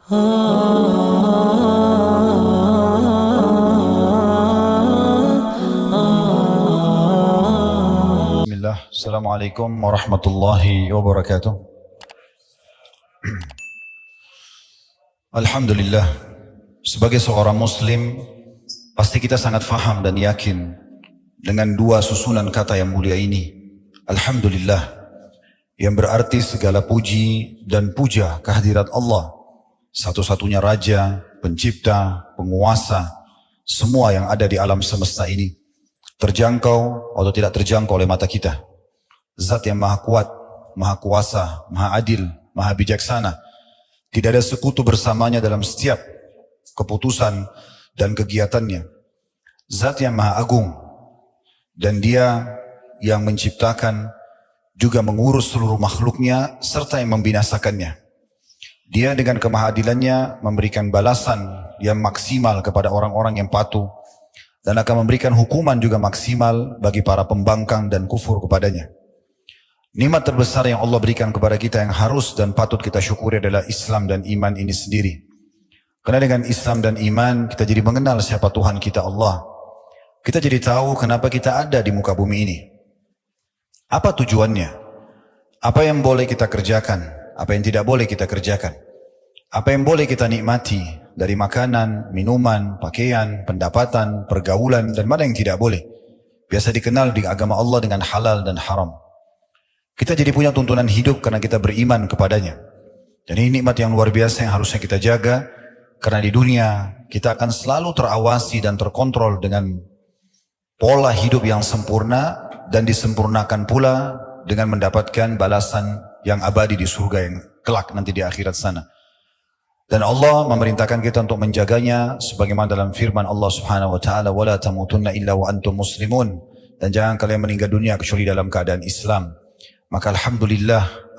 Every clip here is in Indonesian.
Bismillah. Assalamualaikum warahmatullahi wabarakatuh. Alhamdulillah. Sebagai seorang muslim, pasti kita sangat faham dan yakin dengan dua susunan kata yang mulia ini. Alhamdulillah. Yang berarti segala puji dan puja kehadirat Allah. Satu-satunya Raja, Pencipta, Penguasa, semua yang ada di alam semesta ini. Terjangkau atau tidak terjangkau oleh mata kita. Zat yang maha kuat, maha kuasa, maha adil, maha bijaksana. Tidak ada sekutu bersamanya dalam setiap keputusan dan kegiatannya. Zat yang maha agung. Dan dia yang menciptakan juga mengurus seluruh makhluknya serta yang membinasakannya. Dia dengan kemahadilannya memberikan balasan yang maksimal kepada orang-orang yang patuh dan akan memberikan hukuman juga maksimal bagi para pembangkang dan kufur kepadanya. Nikmat terbesar yang Allah berikan kepada kita yang harus dan patut kita syukuri adalah Islam dan iman ini sendiri. Karena dengan Islam dan iman kita jadi mengenal siapa Tuhan kita Allah. Kita jadi tahu kenapa kita ada di muka bumi ini. Apa tujuannya? Apa yang boleh kita kerjakan? Apa yang tidak boleh kita kerjakan? Apa yang boleh kita nikmati dari makanan, minuman, pakaian, pendapatan, pergaulan, dan mana yang tidak boleh? Biasa dikenal di agama Allah dengan halal dan haram. Kita jadi punya tuntunan hidup karena kita beriman kepadanya. Dan ini nikmat yang luar biasa yang harusnya kita jaga. Karena di dunia kita akan selalu terawasi dan terkontrol dengan pola hidup yang sempurna dan disempurnakan pula dengan mendapatkan balasan yang abadi di surga yang kelak nanti di akhirat sana. Dan Allah memerintahkan kita untuk menjaganya sebagaimana dalam firman Allah Subhanahu wa taala, "Wala tamutunna illa wa antum muslimun." Dan jangan kalian meninggal dunia kecuali dalam keadaan Islam. Maka alhamdulillah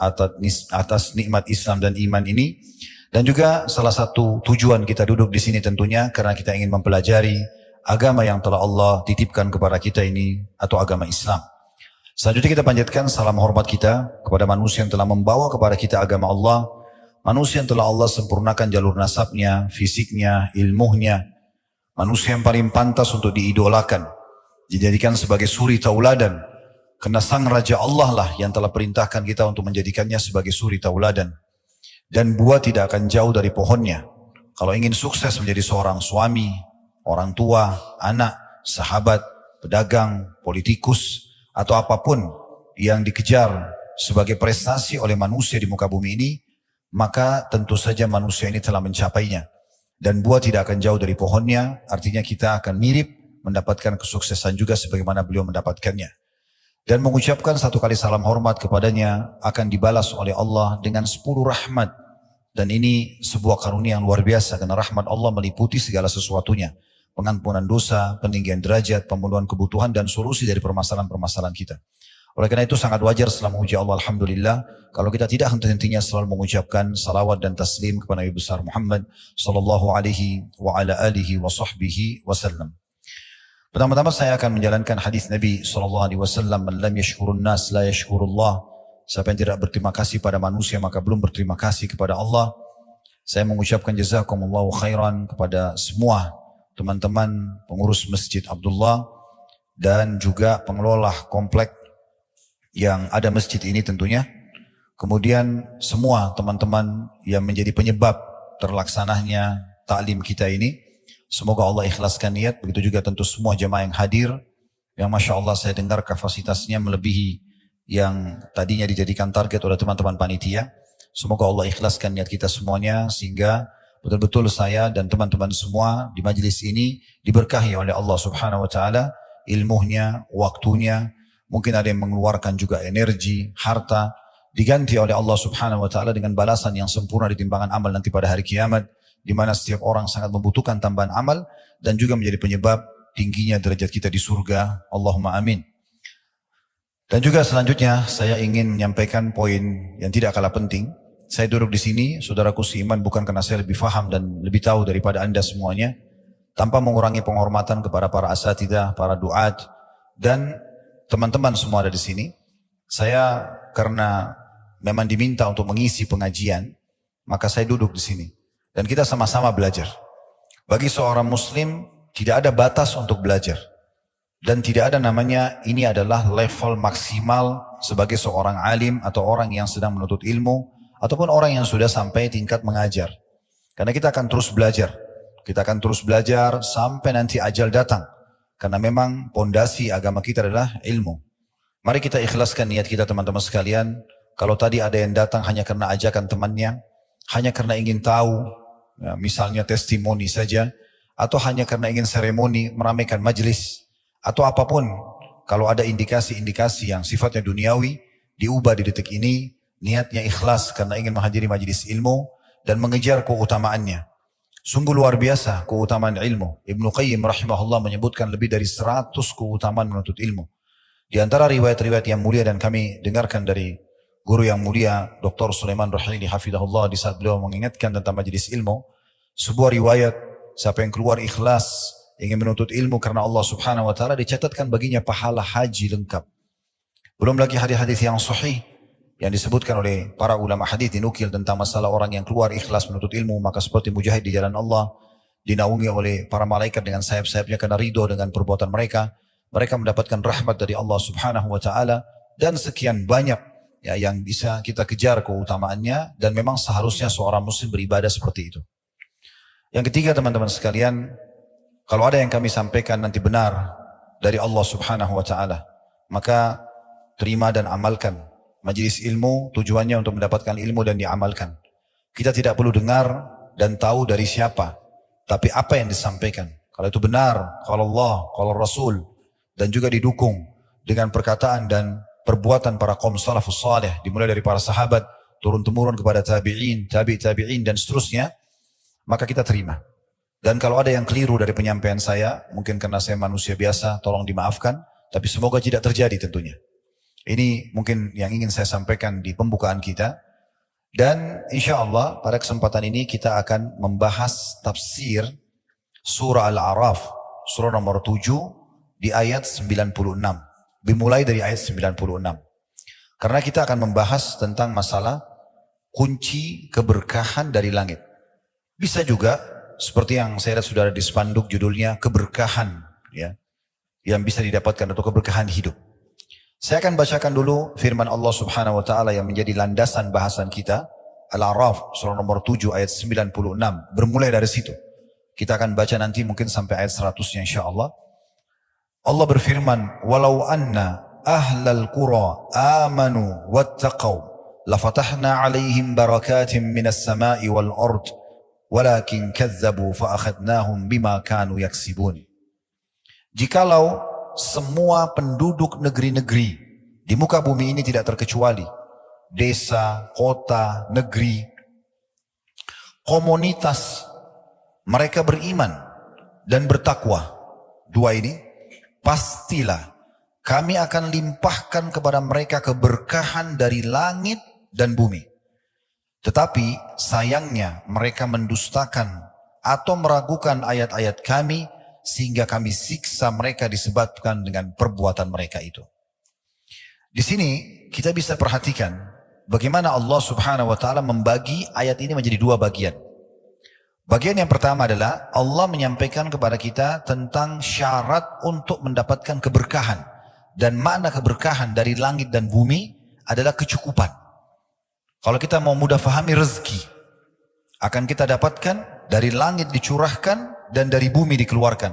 atas nikmat Islam dan iman ini, dan juga salah satu tujuan kita duduk di sini tentunya karena kita ingin mempelajari agama yang telah Allah titipkan kepada kita ini atau agama Islam. Selanjutnya kita panjatkan salam hormat kita kepada manusia yang telah membawa kepada kita agama Allah, manusia yang telah Allah sempurnakan jalur nasabnya, fisiknya, ilmunya, manusia yang paling pantas untuk diidolakan, dijadikan sebagai suri tauladan, karena sang Raja Allah lah yang telah perintahkan kita untuk menjadikannya sebagai suri tauladan. Dan buah tidak akan jauh dari pohonnya. Kalau ingin sukses menjadi seorang suami, orang tua, anak, sahabat, pedagang, politikus, atau apapun yang dikejar sebagai prestasi oleh manusia di muka bumi ini, maka tentu saja manusia ini telah mencapainya. Dan buah tidak akan jauh dari pohonnya, artinya kita akan mirip mendapatkan kesuksesan juga sebagaimana beliau mendapatkannya. Dan mengucapkan satu kali salam hormat kepadanya akan dibalas oleh Allah dengan 10 rahmat. Dan ini sebuah karunia yang luar biasa karena rahmat Allah meliputi segala sesuatunya. Pengampunan dosa, peninggian derajat, pemenuhan kebutuhan dan solusi dari permasalahan-permasalahan kita. Oleh karena itu sangat wajar setelah memuji Allah alhamdulillah kalau kita tidak henti-hentinya selalu mengucapkan salawat dan taslim kepada Nabi besar Muhammad sallallahu alaihi wa ala alihi wa sahbihi wasallam. Pertama-tama saya akan menjalankan hadis Nabi sallallahu alaihi wasallam, "Man lam yashkurun nas la yashkurullah." Siapa yang tidak berterima kasih pada manusia maka belum berterima kasih kepada Allah. Saya mengucapkan jazakumullahu khairan kepada semua teman-teman pengurus Masjid Abdullah dan juga pengelola komplek yang ada masjid ini tentunya. Kemudian semua teman-teman yang menjadi penyebab terlaksananya taklim kita ini. Semoga Allah ikhlaskan niat. Begitu juga tentu semua jemaah yang hadir. Yang Masya Allah saya dengar kapasitasnya melebihi yang tadinya dijadikan target oleh teman-teman panitia. Semoga Allah ikhlaskan niat kita semuanya sehingga betul-betul saya dan teman-teman semua di majelis ini diberkahi oleh Allah Subhanahu wa taala, ilmunya, waktunya, mungkin ada yang mengeluarkan juga energi, harta, diganti oleh Allah Subhanahu wa taala dengan balasan yang sempurna di timbangan amal nanti pada hari kiamat, di mana setiap orang sangat membutuhkan tambahan amal dan juga menjadi penyebab tingginya derajat kita di surga. Allahumma amin. Dan juga selanjutnya saya ingin menyampaikan poin yang tidak kalah penting. Saya duduk di sini, saudaraku seiman, bukan karena saya lebih faham dan lebih tahu daripada Anda semuanya, tanpa mengurangi penghormatan kepada para asatidzah, para duat, dan teman-teman semua ada di sini. Saya karena memang diminta untuk mengisi pengajian, maka saya duduk di sini. Dan kita sama-sama belajar. Bagi seorang muslim tidak ada batas untuk belajar. Dan tidak ada namanya ini adalah level maksimal sebagai seorang alim atau orang yang sedang menuntut ilmu ataupun orang yang sudah sampai tingkat mengajar. Karena kita akan terus belajar. Kita akan terus belajar sampai nanti ajal datang. Karena memang pondasi agama kita adalah ilmu. Mari kita ikhlaskan niat kita teman-teman sekalian. Kalau tadi ada yang datang hanya karena ajakan temannya, hanya karena ingin tahu, ya, misalnya testimoni saja, atau hanya karena ingin seremoni, meramaikan majelis, atau apapun, kalau ada indikasi-indikasi yang sifatnya duniawi, diubah di detik ini, niatnya ikhlas karena ingin menghadiri majelis ilmu, dan mengejar keutamaannya. Sungguh luar biasa keutamaan ilmu. Ibnu Qayyim rahimahullah menyebutkan lebih dari 100 keutamaan menuntut ilmu. Di antara riwayat-riwayat yang mulia dan kami dengarkan dari guru yang mulia, Dr. Sulaiman Ruhaili hafidahullah, di saat beliau mengingatkan tentang majelis ilmu, sebuah riwayat, siapa yang keluar ikhlas, ingin menuntut ilmu karena Allah subhanahu wa ta'ala, dicatatkan baginya pahala haji lengkap. Belum lagi hadis-hadis yang sahih yang disebutkan oleh para ulama hadis, dinukil tentang masalah orang yang keluar ikhlas menuntut ilmu, maka seperti mujahid di jalan Allah, dinaungi oleh para malaikat dengan sayap-sayapnya karena ridho dengan perbuatan mereka. Mereka mendapatkan rahmat dari Allah subhanahu wa ta'ala, dan sekian banyak ya, yang bisa kita kejar keutamaannya, dan memang seharusnya seorang muslim beribadah seperti itu. Yang ketiga teman-teman sekalian, kalau ada yang kami sampaikan nanti benar dari Allah subhanahu wa ta'ala, maka terima dan amalkan. Majelis ilmu tujuannya untuk mendapatkan ilmu dan diamalkan. Kita tidak perlu dengar dan tahu dari siapa, tapi apa yang disampaikan. Kalau itu benar, kalau Allah, kalau Rasul, dan juga didukung dengan perkataan dan perbuatan para kaum salafus saleh, dimulai dari para sahabat, turun-temurun kepada tabi'in, tabi'in dan seterusnya, maka kita terima. Dan kalau ada yang keliru dari penyampaian saya, mungkin karena saya manusia biasa, tolong dimaafkan, tapi semoga tidak terjadi tentunya. Ini mungkin yang ingin saya sampaikan di pembukaan kita. Dan insya Allah pada kesempatan ini kita akan membahas tafsir surah Al-A'raf, surah nomor 7 di ayat 96. Dimulai dari ayat 96. Karena kita akan membahas tentang masalah kunci keberkahan dari langit. Bisa juga seperti yang saya lihat sudah ada di spanduk judulnya keberkahan, ya, yang bisa didapatkan atau keberkahan hidup. Saya akan bacakan dulu firman Allah subhanahu wa ta'ala yang menjadi landasan bahasan kita. Al-A'raf surah nomor 7 ayat 96. Bermulai dari situ. Kita akan baca nanti mungkin sampai ayat 100-nya insyaAllah. Allah berfirman, walau anna ahlal qura amanu wattaqaw lafatahna alaihim barakatim minas sama'i wal ard walakin kadzabu fa akhadnahum bima kanu yaksibun. Jikalau semua penduduk negeri-negeri di muka bumi ini tidak terkecuali, desa, kota, negeri, komunitas, mereka beriman dan bertakwa, dua ini, pastilah kami akan limpahkan kepada mereka keberkahan dari langit dan bumi. Tetapi sayangnya mereka mendustakan atau meragukan ayat-ayat kami, sehingga kami siksa mereka disebabkan dengan perbuatan mereka itu. Di sini kita bisa perhatikan bagaimana Allah subhanahu wa ta'ala membagi ayat ini menjadi dua bagian. Bagian yang pertama adalah Allah menyampaikan kepada kita tentang syarat untuk mendapatkan keberkahan. Dan makna keberkahan dari langit dan bumi adalah kecukupan. Kalau kita mau mudah fahami, rezeki akan kita dapatkan dari langit dicurahkan dan dari bumi dikeluarkan.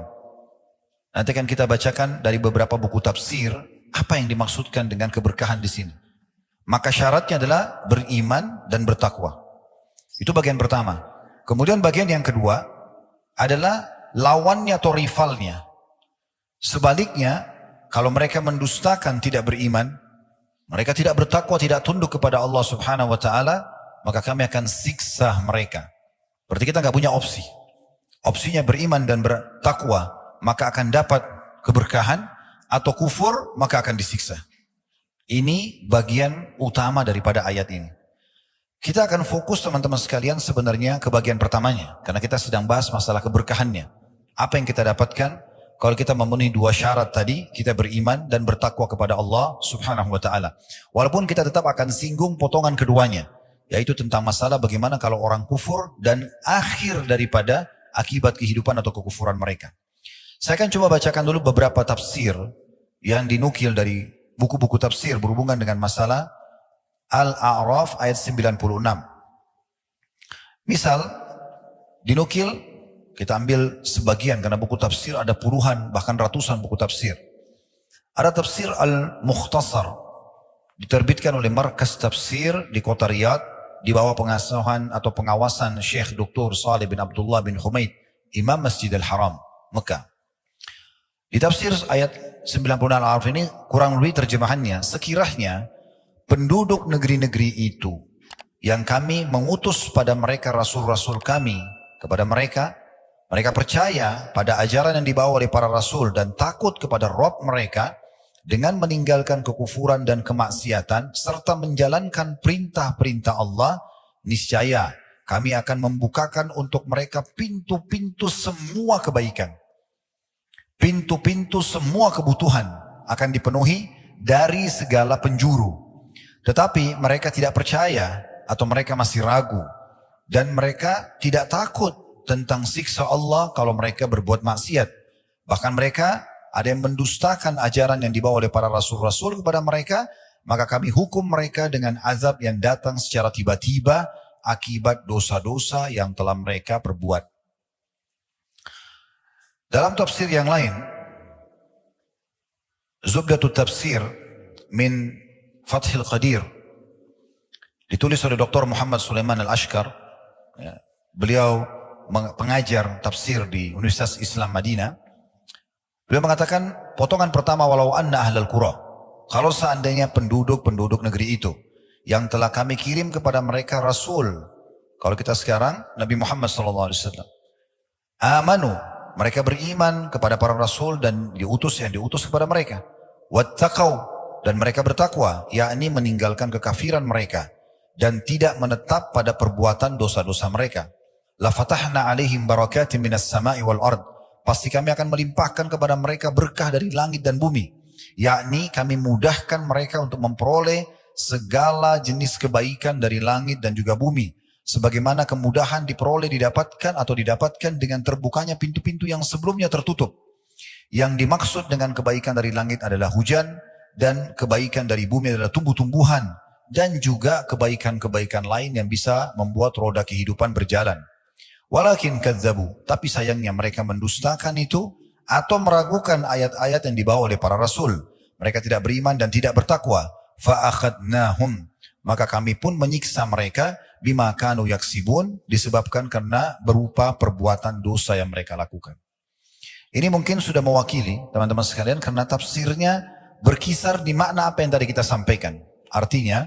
Nanti akan kita bacakan dari beberapa buku tafsir apa yang dimaksudkan dengan keberkahan di sini. Maka syaratnya adalah beriman dan bertakwa. Itu bagian pertama. Kemudian bagian yang kedua adalah lawannya atau rivalnya. Sebaliknya, kalau mereka mendustakan, tidak beriman, mereka tidak bertakwa, tidak tunduk kepada Allah subhanahu wa ta'ala, maka kami akan siksa mereka. Berarti kita nggak punya opsi. Opsinya beriman dan bertakwa, maka akan dapat keberkahan, atau kufur, maka akan disiksa. Ini bagian utama daripada ayat ini. Kita akan fokus teman-teman sekalian sebenarnya ke bagian pertamanya. Karena kita sedang bahas masalah keberkahannya. Apa yang kita dapatkan kalau kita memenuhi dua syarat tadi, kita beriman dan bertakwa kepada Allah subhanahu wa ta'ala. Walaupun kita tetap akan singgung potongan keduanya. yaitu tentang masalah bagaimana kalau orang kufur dan akhir daripada akibat kehidupan atau kekufuran mereka. Saya akan coba bacakan dulu beberapa tafsir yang dinukil dari buku-buku tafsir berhubungan dengan masalah Al-A'raf ayat 96. Misal, dinukil, kita ambil sebagian karena buku tafsir ada puluhan bahkan ratusan buku tafsir. Ada tafsir Al-Mukhtasar, diterbitkan oleh Markas Tafsir di kota Riyadh di bawah pengasuhan atau pengawasan Syekh Dr. Saleh bin Abdullah bin Humaid, Imam Masjidil Haram, Mekah. Di tafsir ayat 96 Al-A'raf ini kurang lebih terjemahannya, sekiranya penduduk negeri-negeri itu yang kami mengutus pada mereka rasul-rasul kami, kepada mereka percaya pada ajaran yang dibawa oleh para rasul dan takut kepada Rabb mereka dengan meninggalkan kekufuran dan kemaksiatan serta menjalankan perintah-perintah Allah, niscaya kami akan membukakan untuk mereka pintu-pintu semua kebaikan. Pintu-pintu semua kebutuhan akan dipenuhi dari segala penjuru. Tetapi mereka tidak percaya atau mereka masih ragu. Dan mereka tidak takut tentang siksa Allah kalau mereka berbuat maksiat. Bahkan mereka ada yang mendustakan ajaran yang dibawa oleh para rasul-rasul kepada mereka, maka kami hukum mereka dengan azab yang datang secara tiba-tiba akibat dosa-dosa yang telah mereka perbuat. Dalam tafsir yang lain, Zubdatut Tafsir min Fathil Qadir, ditulis oleh Dr. Muhammad Sulaiman Al-Ashkar, beliau pengajar tafsir di Universitas Islam Madinah. Beliau mengatakan, potongan pertama, walau anna ahlal qura, kalau seandainya penduduk negeri itu yang telah kami kirim kepada mereka rasul, kalau kita sekarang Nabi Muhammad SAW, amanu, mereka beriman kepada para rasul dan yang diutus kepada mereka, wattaqau, dan mereka bertakwa, yakni meninggalkan kekafiran mereka dan tidak menetap pada perbuatan dosa-dosa mereka, la fatahna alaihim barakatin minas sama'i wal ard, pasti kami akan melimpahkan kepada mereka berkah dari langit dan bumi. Yakni kami mudahkan mereka untuk memperoleh segala jenis kebaikan dari langit dan juga bumi. Sebagaimana kemudahan didapatkan dengan terbukanya pintu-pintu yang sebelumnya tertutup. Yang dimaksud dengan kebaikan dari langit adalah hujan, dan kebaikan dari bumi adalah tumbuh-tumbuhan, dan juga kebaikan-kebaikan lain yang bisa membuat roda kehidupan berjalan. Walakin kadzabu, tapi sayangnya mereka mendustakan itu atau meragukan ayat-ayat yang dibawa oleh para rasul. Mereka tidak beriman dan tidak bertakwa. Fa'akhadnahum, maka kami pun menyiksa mereka bima kanu yaksibun, disebabkan karena berupa perbuatan dosa yang mereka lakukan. Ini mungkin sudah mewakili teman-teman sekalian karena tafsirnya berkisar di makna apa yang tadi kita sampaikan. Artinya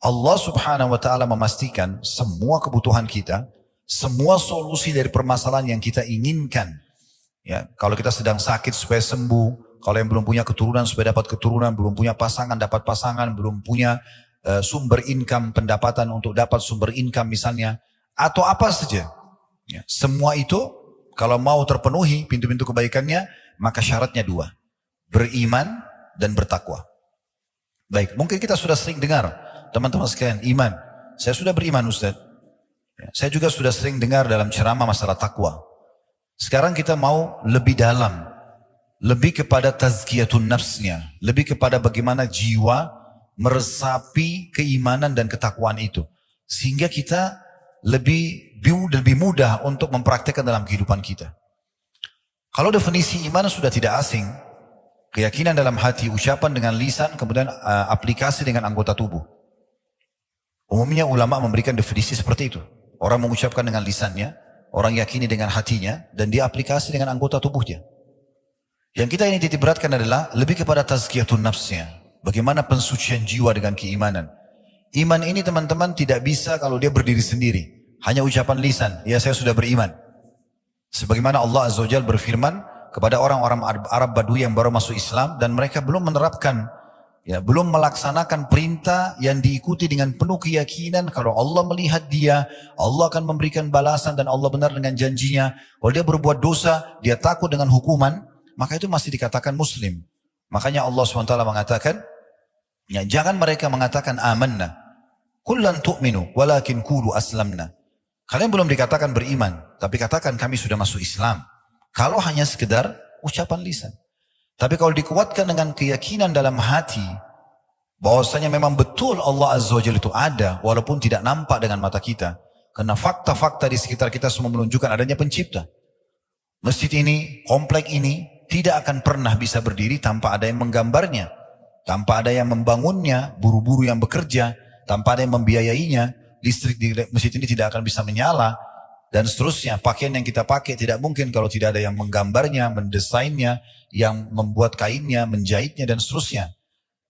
Allah Subhanahu wa taala memastikan semua kebutuhan kita, semua solusi dari permasalahan yang kita inginkan. Ya, kalau kita sedang sakit supaya sembuh, kalau yang belum punya keturunan supaya dapat keturunan, belum punya pasangan dapat pasangan, belum punya sumber income, pendapatan untuk dapat sumber income misalnya, atau apa saja. Ya, semua itu kalau mau terpenuhi pintu-pintu kebaikannya, maka syaratnya dua, beriman dan bertakwa. Baik, mungkin kita sudah sering dengar teman-teman sekalian, iman. Saya sudah beriman Ustaz. Saya juga sudah sering dengar dalam ceramah masalah takwa. Sekarang kita mau lebih dalam, lebih kepada tazkiyatun nafsnya, lebih kepada bagaimana jiwa meresapi keimanan dan ketakwaan itu, sehingga kita lebih mudah untuk mempraktekkan dalam kehidupan kita. Kalau definisi iman sudah tidak asing, keyakinan dalam hati, ucapan dengan lisan, kemudian aplikasi dengan anggota tubuh. Umumnya ulama memberikan definisi seperti itu. Orang mengucapkan dengan lisannya, orang yakini dengan hatinya, dan dia aplikasi dengan anggota tubuhnya. Yang kita ini titik beratkan adalah lebih kepada tazkiyatun nafsnya. Bagaimana pensucian jiwa dengan keimanan. Iman ini teman-teman tidak bisa kalau dia berdiri sendiri. Hanya ucapan lisan, ya saya sudah beriman. Sebagaimana Allah Azza wa Jalla berfirman kepada orang-orang Arab Badui yang baru masuk Islam, dan mereka belum menerapkan, belum melaksanakan perintah yang diikuti dengan penuh keyakinan kalau Allah melihat dia, Allah akan memberikan balasan dan Allah benar dengan janjinya. Kalau dia berbuat dosa, dia takut dengan hukuman, maka itu masih dikatakan muslim. Makanya Allah SWT mengatakan, jangan mereka mengatakan amanna. Kullan tu'minu walakin qulu aslamna. Kalian belum dikatakan beriman, tapi katakan kami sudah masuk Islam. Kalau hanya sekedar ucapan lisan. Tapi kalau dikuatkan dengan keyakinan dalam hati, bahwasanya memang betul Allah Azza wa Jalla itu ada, walaupun tidak nampak dengan mata kita. Karena fakta-fakta di sekitar kita semua menunjukkan adanya pencipta. Masjid ini, komplek ini, tidak akan pernah bisa berdiri tanpa ada yang menggambarnya. Tanpa ada yang membangunnya, buru-buru yang bekerja, tanpa ada yang membiayainya, listrik di masjid ini tidak akan bisa menyala, dan seterusnya. Pakaian yang kita pakai tidak mungkin kalau tidak ada yang menggambarnya, mendesainnya, yang membuat kainnya, menjahitnya, dan seterusnya.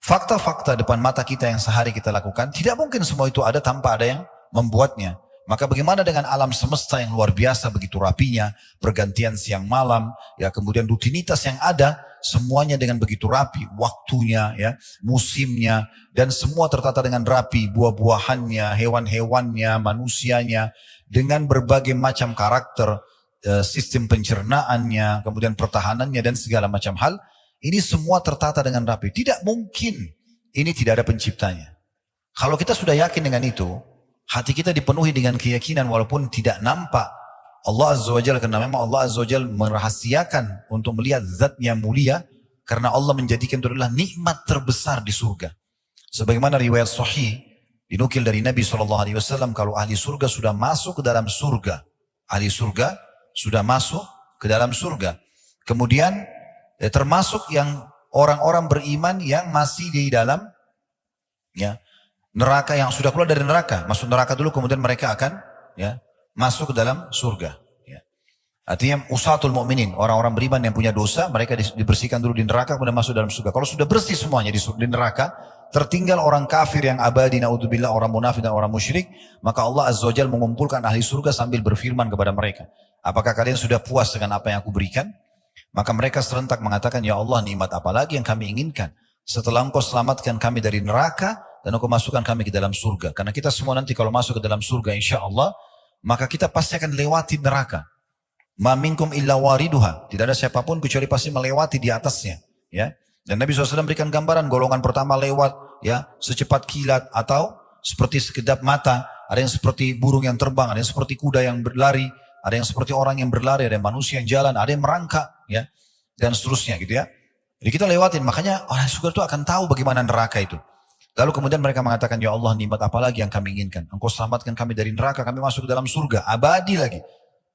Fakta-fakta depan mata kita yang sehari kita lakukan, tidak mungkin semua itu ada tanpa ada yang membuatnya. Maka bagaimana dengan alam semesta yang luar biasa, begitu rapinya, pergantian siang malam, ya kemudian rutinitas yang ada, semuanya dengan begitu rapi, waktunya, ya, musimnya, dan semua tertata dengan rapi, buah-buahannya, hewan-hewannya, manusianya, dengan berbagai macam karakter, sistem pencernaannya, kemudian pertahanannya, dan segala macam hal. Ini semua tertata dengan rapi. Tidak mungkin ini tidak ada penciptanya. Kalau kita sudah yakin dengan itu, hati kita dipenuhi dengan keyakinan walaupun tidak nampak Allah Azza wa Jalla, karena memang Allah Azza wa Jalla merahasiakan untuk melihat zatnya mulia, karena Allah menjadikan itu adalah nikmat terbesar di surga. Sebagaimana riwayat sahih dinukil dari Nabi SAW, kalau ahli surga sudah masuk ke dalam surga, ahli surga sudah masuk ke dalam surga, kemudian termasuk yang orang-orang beriman yang masih di dalam, ya, neraka, yang sudah keluar dari neraka, masuk neraka dulu, kemudian mereka akan, ya, masuk ke dalam surga. Ya. Artinya usatul mu'minin, orang-orang beriman yang punya dosa, mereka dibersihkan dulu di neraka, kemudian masuk dalam surga. Kalau sudah bersih semuanya di neraka, tertinggal orang kafir yang abadi, naudzubillah, orang munafik dan orang musyrik, maka Allah Azza wa Jalla mengumpulkan ahli surga sambil berfirman kepada mereka, apakah kalian sudah puas dengan apa yang aku berikan? Maka mereka serentak mengatakan, ya Allah, nikmat apa lagi yang kami inginkan? Setelah engkau selamatkan kami dari neraka, dan engkau masukkan kami ke dalam surga. Karena kita semua nanti kalau masuk ke dalam surga, insya Allah, maka kita pasti akan lewati neraka. Ma minkum illa wariduha. Tidak ada siapapun kecuali pasti melewati di atasnya. Ya. Dan Nabi SAW berikan gambaran, golongan pertama lewat, ya, secepat kilat, atau seperti sekedap mata. Ada yang seperti burung yang terbang, ada yang seperti kuda yang berlari, ada yang seperti orang yang berlari, ada yang manusia yang jalan, ada yang merangkak, ya, dan seterusnya gitu ya. Jadi kita lewatin, makanya orang surga itu akan tahu bagaimana neraka itu. Lalu kemudian mereka mengatakan, ya Allah, nikmat apa lagi yang kami inginkan? Engkau selamatkan kami dari neraka, kami masuk ke dalam surga, abadi lagi.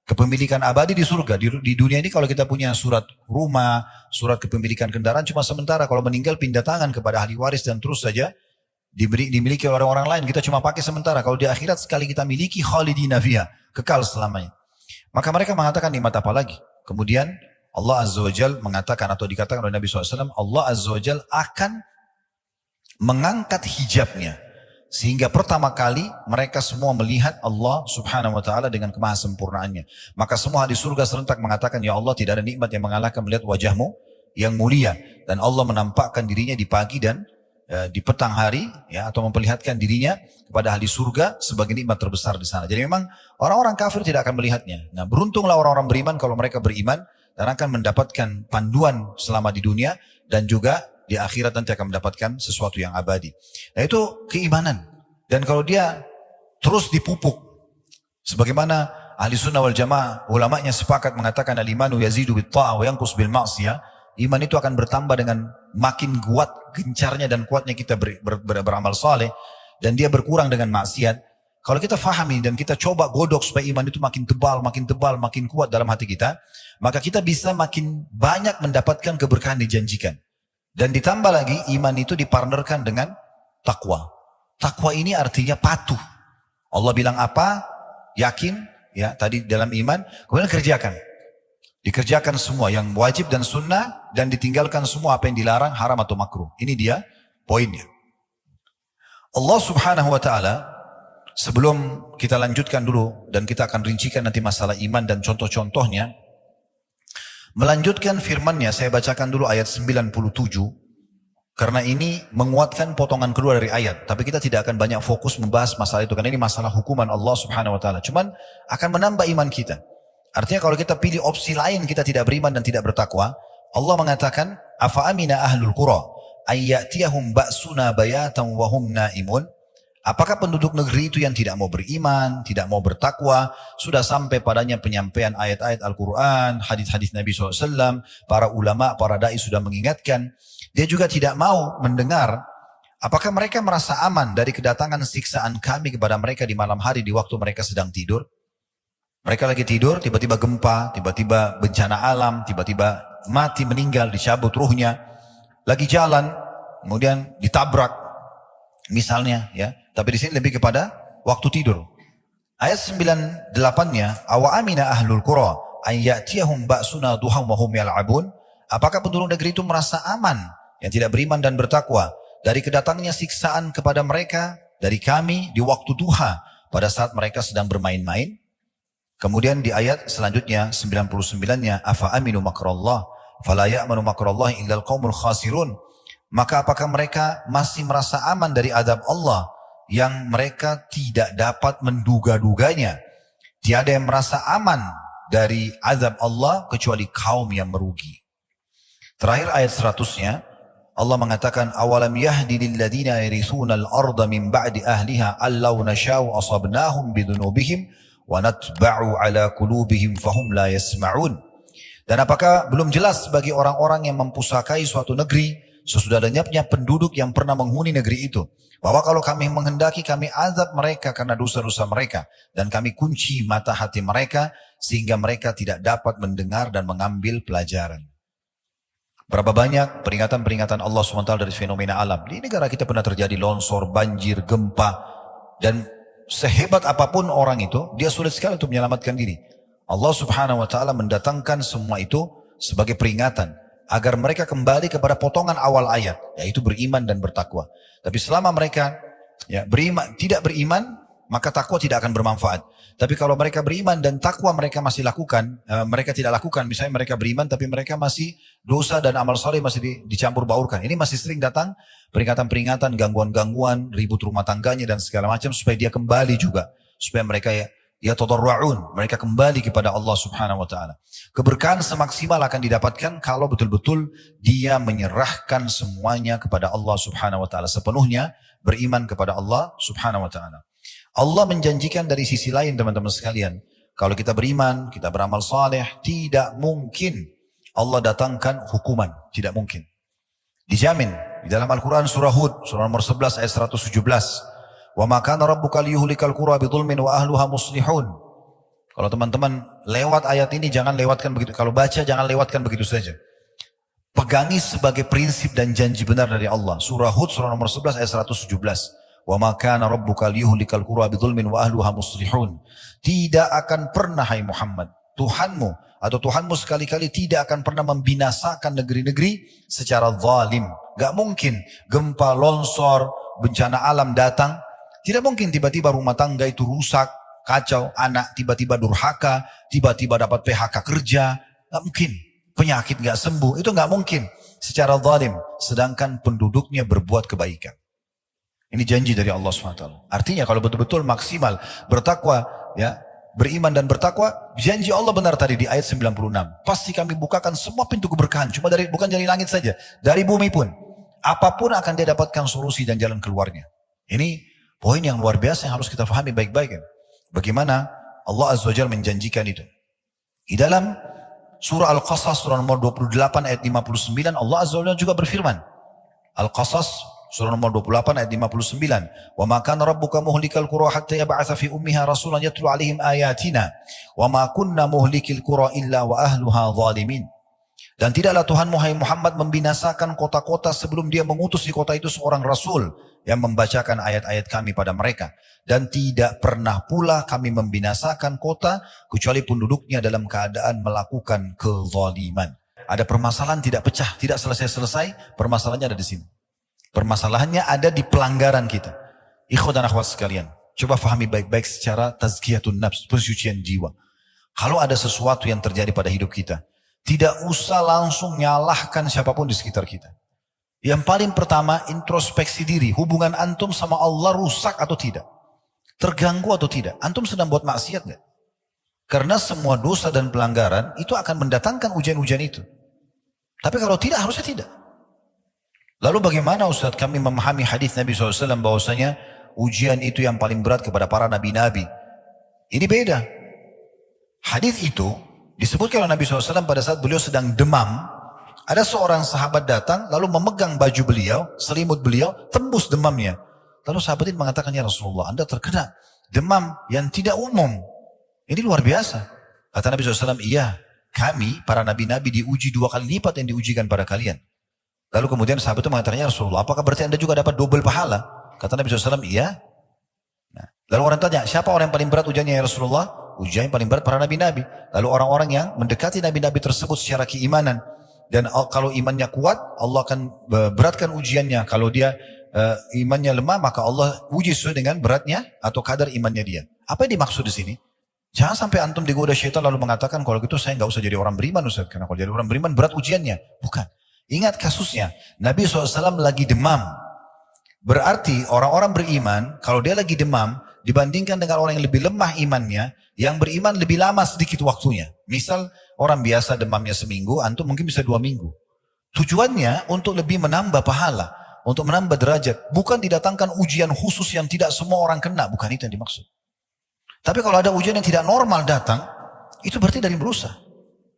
Kepemilikan abadi di surga. Di dunia ini kalau kita punya surat rumah, surat kepemilikan kendaraan cuma sementara. Kalau meninggal pindah tangan kepada ahli waris dan terus saja dimiliki oleh orang-orang lain. Kita cuma pakai sementara. Kalau di akhirat sekali kita miliki, khalidina fiha, kekal selamanya. Maka mereka mengatakan, nikmat apa lagi? Kemudian Allah Azza wa Jal mengatakan, atau dikatakan oleh Nabi SAW, Allah Azza wa Jal akan mengangkat hijabnya. Sehingga pertama kali mereka semua melihat Allah subhanahu wa ta'ala dengan kemahasempurnaannya. Maka semua di surga serentak mengatakan, ya Allah, tidak ada nikmat yang mengalahkan melihat wajahmu yang mulia. Dan Allah menampakkan dirinya di pagi dan di petang hari, ya, atau memperlihatkan dirinya kepada ahli surga sebagai nikmat terbesar di sana. Jadi memang orang-orang kafir tidak akan melihatnya. Nah, beruntunglah orang-orang beriman kalau mereka beriman dan akan mendapatkan panduan selama di dunia, dan juga di akhirat nanti akan mendapatkan sesuatu yang abadi. Nah, itu keimanan. Dan kalau dia terus dipupuk, sebagaimana ahli sunnah wal jamaah, ulamanya sepakat mengatakan, al-imanu yazidu bit ta'ah wa yanqus bil ma'siyah. Iman itu akan bertambah dengan makin kuat gencarnya dan kuatnya kita beramal saleh, dan dia berkurang dengan maksiat. Kalau kita fahami dan kita coba godok supaya iman itu makin tebal, makin kuat dalam hati kita, maka kita bisa makin banyak mendapatkan keberkahan dijanjikan. Dan ditambah lagi, iman itu dipartnerkan dengan takwa. Takwa ini artinya patuh. Allah bilang apa? Yakin, ya, tadi dalam iman, kemudian kerjakan. Dikerjakan semua yang wajib dan sunnah, dan ditinggalkan semua apa yang dilarang, haram atau makruh. Ini dia poinnya. Allah subhanahu wa ta'ala, sebelum kita lanjutkan dulu, dan kita akan rincikan nanti masalah iman dan contoh-contohnya, melanjutkan firman-Nya, saya bacakan dulu ayat 97, karena ini menguatkan potongan kedua dari ayat. Tapi kita tidak akan banyak fokus membahas masalah itu, karena ini masalah hukuman Allah subhanahu wa ta'ala. Cuman akan menambah iman kita. Artinya kalau kita pilih opsi lain, kita tidak beriman dan tidak bertakwa, Allah mengatakan, afa amina ahlul qura ayyatiyahum ba'suna bayatan wa hum naimun. Apakah penduduk negeri itu yang tidak mau beriman, tidak mau bertakwa, sudah sampai padanya penyampaian ayat-ayat Al-Quran, hadis-hadis Nabi SAW, para ulama, para da'i sudah mengingatkan. Dia juga tidak mau mendengar. Apakah mereka merasa aman dari kedatangan siksaan kami kepada mereka di malam hari di waktu mereka sedang tidur? Mereka lagi tidur, tiba-tiba gempa, tiba-tiba bencana alam, tiba-tiba mati, meninggal, dicabut ruhnya. Lagi jalan, kemudian ditabrak, misalnya, ya. Tapi di sini lebih kepada waktu tidur. Ayat 98-nya, awa amina ahlul qura ayyatiyahum ba'suna duham wa hum yal'abun. Apakah penduduk negeri itu merasa aman yang tidak beriman dan bertakwa dari kedatangnya siksaan kepada mereka dari kami di waktu duha pada saat mereka sedang bermain-main? Kemudian di ayat selanjutnya 99-nya, afa aminu makrallah fala ya'manu makrallah illal qaumul khasirun. Maka apakah mereka masih merasa aman dari azab Allah yang mereka tidak dapat menduga-duganya? Tiada yang merasa aman dari azab Allah kecuali kaum yang merugi. Terakhir ayat 100-nya, Allah mengatakan, awalam yahdi lilladina yarithuna al-arda min ba'di ahliha allau nashau asabnahum bidunubihim wa natba'u ala qulubihim fahum la yasma'un. Dan apakah belum jelas bagi orang-orang yang mempusakai suatu negeri sesudah lenyapnya penduduk yang pernah menghuni negeri itu, bahwa kalau kami menghendaki kami azab mereka karena dosa-dosa mereka, dan kami kunci mata hati mereka sehingga mereka tidak dapat mendengar dan mengambil pelajaran. Berapa banyak peringatan-peringatan Allah SWT dari fenomena alam. Di negara kita pernah terjadi longsor, banjir, gempa, dan sehebat apapun orang itu, dia sulit sekali untuk menyelamatkan diri. Allah Subhanahu wa taala mendatangkan semua itu sebagai peringatan agar mereka kembali kepada potongan awal ayat, yaitu beriman dan bertakwa. Tapi selama mereka tidak beriman, maka takwa tidak akan bermanfaat. Tapi kalau mereka beriman dan takwa mereka masih lakukan, mereka tidak lakukan, misalnya mereka beriman tapi mereka masih dosa dan amal saleh masih dicampur baurkan. Ini masih sering datang peringatan-peringatan, gangguan-gangguan, ribut rumah tangganya dan segala macam supaya dia kembali juga, supaya mereka tadarru'un, mereka kembali kepada Allah Subhanahu wa taala. Keberkahan semaksimal akan didapatkan kalau betul-betul dia menyerahkan semuanya kepada Allah Subhanahu wa taala sepenuhnya, beriman kepada Allah Subhanahu wa taala. Allah menjanjikan dari sisi lain teman-teman sekalian, kalau kita beriman, kita beramal saleh, tidak mungkin Allah datangkan hukuman, tidak mungkin. Dijamin di dalam Al-Quran surah Hud, surah nomor 11 ayat 117. Wa ma kana rabbuka liyuhlikal qura bidzulmin wa ahluha muslihun. Kalau teman-teman lewat ayat ini jangan lewatkan begitu. Kalau baca jangan lewatkan begitu saja. Pegangi sebagai prinsip dan janji benar dari Allah. Surah Hud surah nomor 11 ayat 117. Wa ma kana rabbuka liyuhlikal qura bidzulmin wa ahluha muslihun. Tidak akan pernah hai Muhammad, Tuhanmu sekali-kali tidak akan pernah membinasakan negeri-negeri secara zalim. Gak mungkin gempa, longsor, bencana alam datang. Tidak mungkin tiba-tiba rumah tangga itu rusak, kacau, anak tiba-tiba durhaka, tiba-tiba dapat PHK kerja. Gak mungkin. Penyakit gak sembuh, itu gak mungkin secara zalim. Sedangkan penduduknya berbuat kebaikan. Ini janji dari Allah SWT. Artinya kalau betul-betul maksimal bertakwa, beriman dan bertakwa, janji Allah benar tadi di ayat 96. Pasti kami bukakan semua pintu keberkahan, bukan dari langit saja, dari bumi pun. Apapun akan dia dapatkan solusi dan jalan keluarnya. Ini poin yang luar biasa yang harus kita pahami baik-baik. Bagaimana Allah Azza wa Jalla menjanjikan itu. Di dalam surah Al-Qasas surah nomor 28 ayat 59 Allah Azza wa Jalla juga berfirman. Al-Qasas surah nomor 28 ayat 59. Wa ma kana rabbuka muhlikal qura hatta yab'atsa fi ummiha rasulan yatlu 'alaihim ayatina wa ma kunna muhlikil qura illa wa ahluha zalimin. Dan tidaklah Tuhan Muhammad membinasakan kota-kota sebelum dia mengutus di kota itu seorang rasul yang membacakan ayat-ayat kami pada mereka. Dan tidak pernah pula kami membinasakan kota kecuali penduduknya dalam keadaan melakukan kezaliman. Ada permasalahan tidak pecah, tidak selesai-selesai, permasalahannya ada di sini. Permasalahannya ada di pelanggaran kita. Ikhwan dan akhwat sekalian, coba fahami baik-baik secara tazkiyatun nafs, pensucian jiwa. Kalau ada sesuatu yang terjadi pada hidup kita, tidak usah langsung nyalahkan siapapun di sekitar kita. Yang paling pertama, introspeksi diri. Hubungan antum sama Allah rusak atau tidak? Terganggu atau tidak? Antum sedang buat maksiat gak? Karena semua dosa dan pelanggaran itu akan mendatangkan ujian-ujian itu. Tapi kalau tidak, harusnya tidak. Lalu bagaimana Ustaz kami memahami hadis Nabi SAW bahwasanya ujian itu yang paling berat kepada para nabi-nabi. Ini beda. Hadis itu disebutkan oleh Nabi SAW pada saat beliau sedang demam. Ada seorang sahabat datang lalu memegang baju beliau, selimut beliau, tembus demamnya. Lalu sahabat itu mengatakan, ya Rasulullah, Anda terkena demam yang tidak umum. Ini luar biasa. Kata Nabi SAW, iya, kami para nabi-nabi diuji 2 kali lipat yang diujikan pada kalian. Lalu kemudian sahabat itu mengatakan, ya Rasulullah, apakah berarti Anda juga dapat double pahala? Kata Nabi SAW, iya. Nah, lalu orang tanya, siapa orang yang paling berat ujiannya ya Rasulullah? Ujian yang paling berat para nabi-nabi. Lalu orang-orang yang mendekati nabi-nabi tersebut secara keimanan. Dan kalau imannya kuat, Allah akan beratkan ujiannya. Kalau dia imannya lemah, maka Allah uji sesuai dengan beratnya atau kadar imannya dia. Apa yang dimaksud di sini? Jangan sampai antum digoda syaitan lalu mengatakan, kalau gitu saya nggak usah jadi orang beriman Ustaz. Karena kalau jadi orang beriman berat ujiannya. Bukan. Ingat kasusnya. Nabi SAW lagi demam. Berarti orang-orang beriman, kalau dia lagi demam, dibandingkan dengan orang yang lebih lemah imannya, yang beriman lebih lama sedikit waktunya. Misal orang biasa demamnya seminggu, antum mungkin bisa 2 minggu. Tujuannya untuk lebih menambah pahala, untuk menambah derajat. Bukan didatangkan ujian khusus yang tidak semua orang kena, bukan itu yang dimaksud. Tapi kalau ada ujian yang tidak normal datang, itu berarti dari berusaha.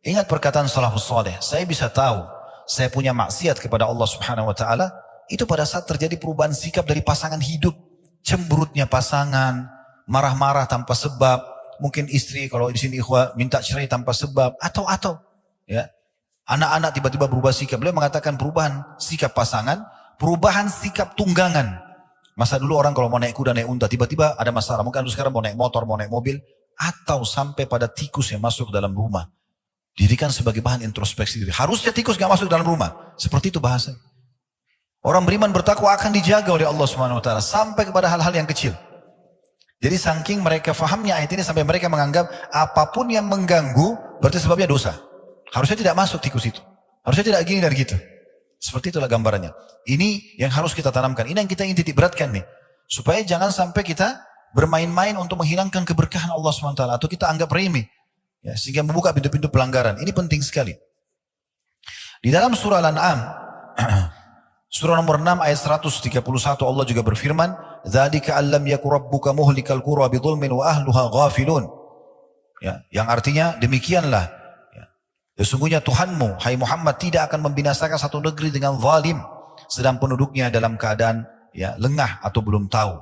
Ingat perkataan salafus saleh, saya bisa tahu, saya punya maksiat kepada Allah Subhanahu Wa Taala, itu pada saat terjadi perubahan sikap dari pasangan hidup. Cemberutnya pasangan, marah-marah tanpa sebab, mungkin istri kalau di sini ikhwah minta cerai tanpa sebab, atau ya. Anak-anak tiba-tiba berubah sikap. Beliau mengatakan perubahan sikap pasangan, perubahan sikap tunggangan. Masa dulu orang kalau mau naik kuda, naik unta, tiba-tiba ada masalah. Mungkin sekarang mau naik motor, mau naik mobil, atau sampai pada tikus yang masuk ke dalam rumah. Dirikan sebagai bahan introspeksi diri. Harusnya tikus gak masuk ke dalam rumah. Seperti itu bahasa. Orang beriman bertakwa akan dijaga oleh Allah Subhanahu Wa Taala sampai kepada hal-hal yang kecil. Jadi saking mereka fahamnya ayat ini sampai mereka menganggap apapun yang mengganggu berarti sebabnya dosa. Harusnya tidak masuk tikus itu. Harusnya tidak gini dan gitu. Seperti itulah gambarannya. Ini yang harus kita tanamkan. Ini yang kita ingin titik beratkan nih. Supaya jangan sampai kita bermain-main untuk menghilangkan keberkahan Allah SWT. Atau kita anggap remeh. Ya, sehingga membuka pintu-pintu pelanggaran. Ini penting sekali. Di dalam surah Al-An'am. Surah nomor 6 ayat 131 Allah juga berfirman. Dzalika allam yaku rabbuka muhlikal qura bidzulmin wa ahluha ghafilun. Ya, yang artinya demikianlah. Ya, sesungguhnya Tuhanmu, hai Muhammad, tidak akan membinasakan satu negeri dengan zalim, sedang penduduknya dalam keadaan ya lengah atau belum tahu.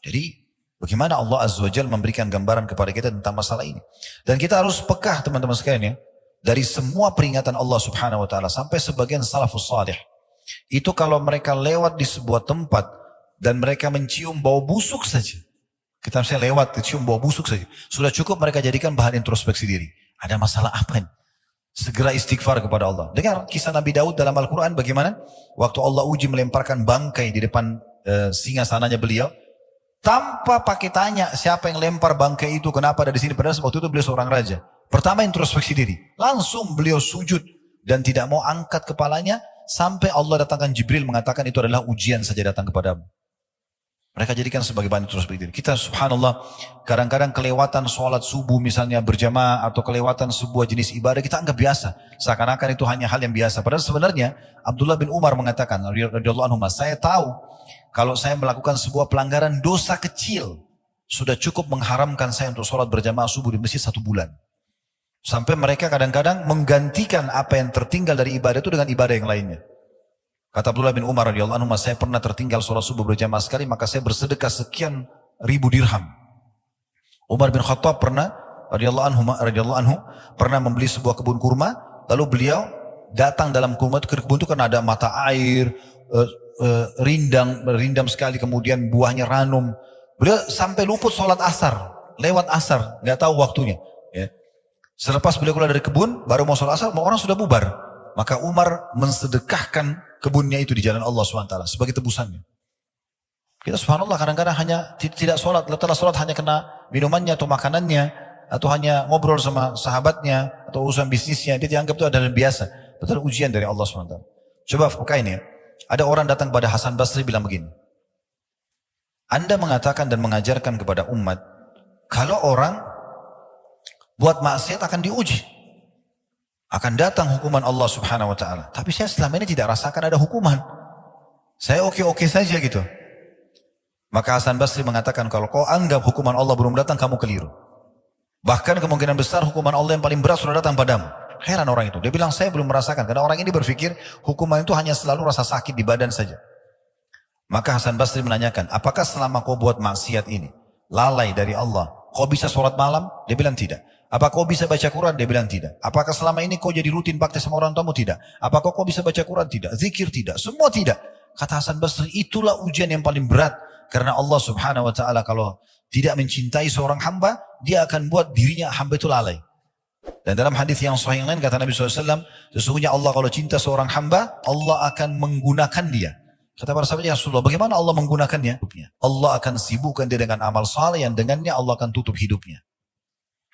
Jadi bagaimana Allah Azza wa Jalla memberikan gambaran kepada kita tentang masalah ini. Dan kita harus pekah teman-teman sekalian ya. Dari semua peringatan Allah Subhanahu Wa Taala sampai sebagian salafus salih. Itu kalau mereka lewat di sebuah tempat dan mereka mencium bau busuk saja. Kita misalnya lewat cium bau busuk saja. Sudah cukup mereka jadikan bahan introspeksi diri. Ada masalah apa ini? Segera istighfar kepada Allah. Dengar kisah Nabi Daud dalam Al-Quran bagaimana? Waktu Allah uji melemparkan bangkai di depan singgasananya beliau. Tanpa pakai tanya siapa yang lempar bangkai itu, kenapa ada di sini. Padahal waktu itu beliau seorang raja. Pertama introspeksi diri. Langsung beliau sujud dan tidak mau angkat kepalanya. Sampai Allah datangkan Jibril mengatakan itu adalah ujian saja datang kepadamu. Mereka jadikan sebagai bahan introspeksi diri. Kita subhanallah kadang-kadang kelewatan sholat subuh misalnya berjamaah atau kelewatan sebuah jenis ibadah kita anggap biasa. Seakan-akan itu hanya hal yang biasa. Padahal sebenarnya Abdullah bin Umar mengatakan, radhiyallahu anhu, saya tahu kalau saya melakukan sebuah pelanggaran dosa kecil sudah cukup mengharamkan saya untuk sholat berjamaah subuh di masjid 1 bulan. Sampai mereka kadang-kadang menggantikan apa yang tertinggal dari ibadah itu dengan ibadah yang lainnya. Kata Abdullah bin Umar radhiyallahu anhu, saya pernah tertinggal sholat subuh berjamaah sekali, maka saya bersedekah sekian ribu dirham. Umar bin Khattab pernah radhiyallahu anhu pernah membeli sebuah kebun kurma, lalu beliau datang dalam kebun itu karena ada mata air, rindam sekali, kemudian buahnya ranum. Beliau sampai luput sholat asar, lewat asar, nggak tahu waktunya. Ya. Selepas beliau keluar dari kebun, baru mau sholat asar, orang sudah bubar. Maka Umar mensedekahkan kebunnya itu di jalan Allah SWT sebagai tebusannya. Kita subhanallah kadang-kadang hanya tidak sholat, setelah sholat hanya kena minumannya atau makanannya, atau hanya ngobrol sama sahabatnya, atau urusan bisnisnya, dia dianggap itu adalah biasa. Betul ujian dari Allah SWT. Coba pakai ini ya. Ada orang datang kepada Hasan Basri bilang begini. Anda mengatakan dan mengajarkan kepada umat, kalau orang buat maksiat akan diuji. Akan datang hukuman Allah Subhanahu Wa Taala. Tapi saya selama ini tidak rasakan ada hukuman. Saya oke-oke saja gitu. Maka Hasan Basri mengatakan, kalau kau anggap hukuman Allah belum datang, kamu keliru. Bahkan kemungkinan besar hukuman Allah yang paling berat sudah datang padamu. Heran orang itu. Dia bilang, saya belum merasakan. Karena orang ini berpikir hukuman itu hanya selalu rasa sakit di badan saja. Maka Hasan Basri menanyakan, apakah selama kau buat maksiat ini, lalai dari Allah, kau bisa sholat malam? Dia bilang tidak. Apa kau bisa baca Quran? Dia bilang tidak. Apakah selama ini kau jadi rutin bakti sama orang tuamu? Tidak. Apakah kau bisa baca Quran? Tidak. Zikir? Tidak. Semua tidak. Kata Hasan Basri, itulah ujian yang paling berat. Karena Allah subhanahu wa ta'ala kalau tidak mencintai seorang hamba, dia akan buat dirinya hamba itu lalai. Dan dalam hadis yang sahih yang lain kata Nabi SAW, sesungguhnya Allah kalau cinta seorang hamba, Allah akan menggunakan dia. Kata para sahabat, ya Rasulullah, bagaimana Allah menggunakannya? Allah akan sibukkan dia dengan amal saleh yang dengannya Allah akan tutup hidupnya.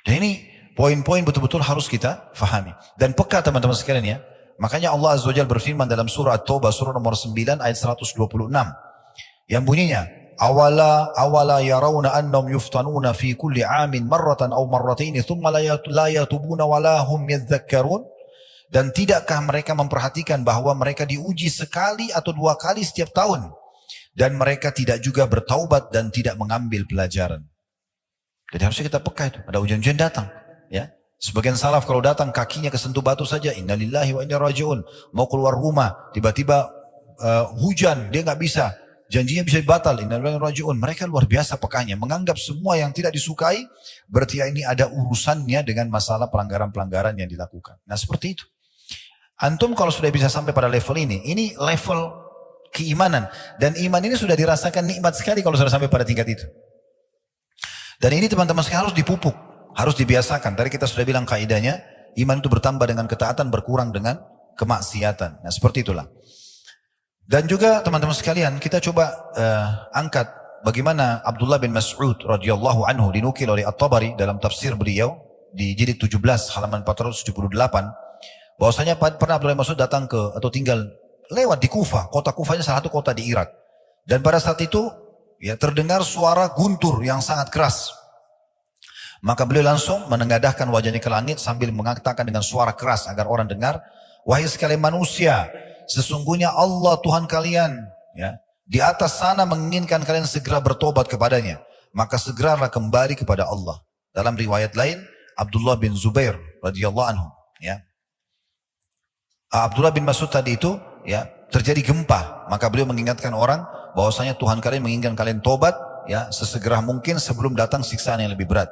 Dan ini poin-poin betul-betul harus kita fahami. Dan peka teman-teman sekalian ya. Makanya Allah Azza wa Jalla berfirman dalam surah At-Taubah surah nomor 9 ayat 126. Yang bunyinya, awala yarawna annahum yuftanuna fi kulli amin marratan aw marrataini thumma la yatubuna wa la hum yadhakkarun. Dan tidakkah mereka memperhatikan bahwa mereka diuji sekali atau dua kali setiap tahun, dan mereka tidak juga bertaubat dan tidak mengambil pelajaran. Jadi harusnya kita peka itu, ada ujian-ujian datang ya. Sebagian salaf kalau datang kakinya kesentuh batu saja, innalillahi wa inna rajiun, mau keluar rumah tiba-tiba hujan, dia nggak bisa, janjinya bisa batal, innalillahi wa inna rajiun. Mereka luar biasa pekanya, menganggap semua yang tidak disukai berarti ini ada urusannya dengan masalah pelanggaran-pelanggaran yang dilakukan. Nah seperti itu. Antum kalau sudah bisa sampai pada level ini level keimanan. Dan iman ini sudah dirasakan nikmat sekali kalau sudah sampai pada tingkat itu. Dan ini teman-teman sekalian harus dipupuk, harus dibiasakan. Tadi kita sudah bilang kaidahnya, iman itu bertambah dengan ketaatan, berkurang dengan kemaksiatan. Nah seperti itulah. Dan juga teman-teman sekalian, kita coba angkat bagaimana Abdullah bin Mas'ud radhiyallahu anhu dinukil oleh At-Tabari dalam tafsir beliau di jilid 17 halaman 478. Bahwasanya pernah Abdullah bin Mas'ud datang ke atau tinggal lewat di Kufah. Kota Kufah ini salah satu kota di Irak. Dan pada saat itu ya terdengar suara guntur yang sangat keras. Maka beliau langsung menengadahkan wajahnya ke langit sambil mengatakan dengan suara keras agar orang dengar, wahai sekalian manusia, sesungguhnya Allah Tuhan kalian ya di atas sana menginginkan kalian segera bertobat kepadanya. Maka segeralah kembali kepada Allah. Dalam riwayat lain Abdullah bin Zubair radhiyallahu anhu ya. Abdullah bin Mas'ud tadi itu ya terjadi gempa, maka beliau mengingatkan orang bahwasanya Tuhan kalian menginginkan kalian tobat ya sesegera mungkin sebelum datang siksaan yang lebih berat.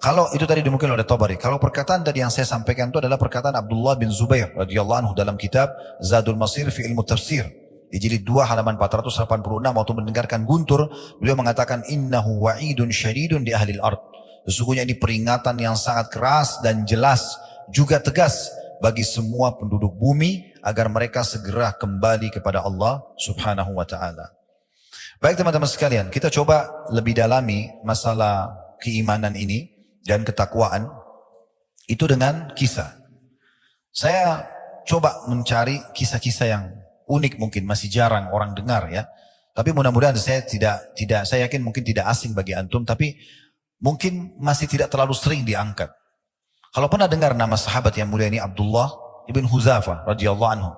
Kalau itu tadi dimungkin oleh Tabari. Kalau perkataan tadi yang saya sampaikan itu adalah perkataan Abdullah bin Zubair radhiyallahu anhu dalam kitab Zadul Masir fi Ilmu Tafsir di jilid 2 halaman 486 waktu mendengarkan guntur, beliau mengatakan innahu wa'idun syadidun di ahlil ard. Sesungguhnya ini peringatan yang sangat keras dan jelas juga tegas bagi semua penduduk bumi agar mereka segera kembali kepada Allah subhanahu wa ta'ala. Baik teman-teman sekalian, kita coba lebih dalami masalah keimanan ini dan ketakwaan itu dengan kisah. Saya coba mencari kisah-kisah yang unik, mungkin masih jarang orang dengar ya. Tapi mudah-mudahan saya yakin mungkin tidak asing bagi antum, tapi mungkin masih tidak terlalu sering diangkat. Kalau pernah dengar nama sahabat yang mulia ini Abdullah ibn Hudzafah radhiyallahu anhu.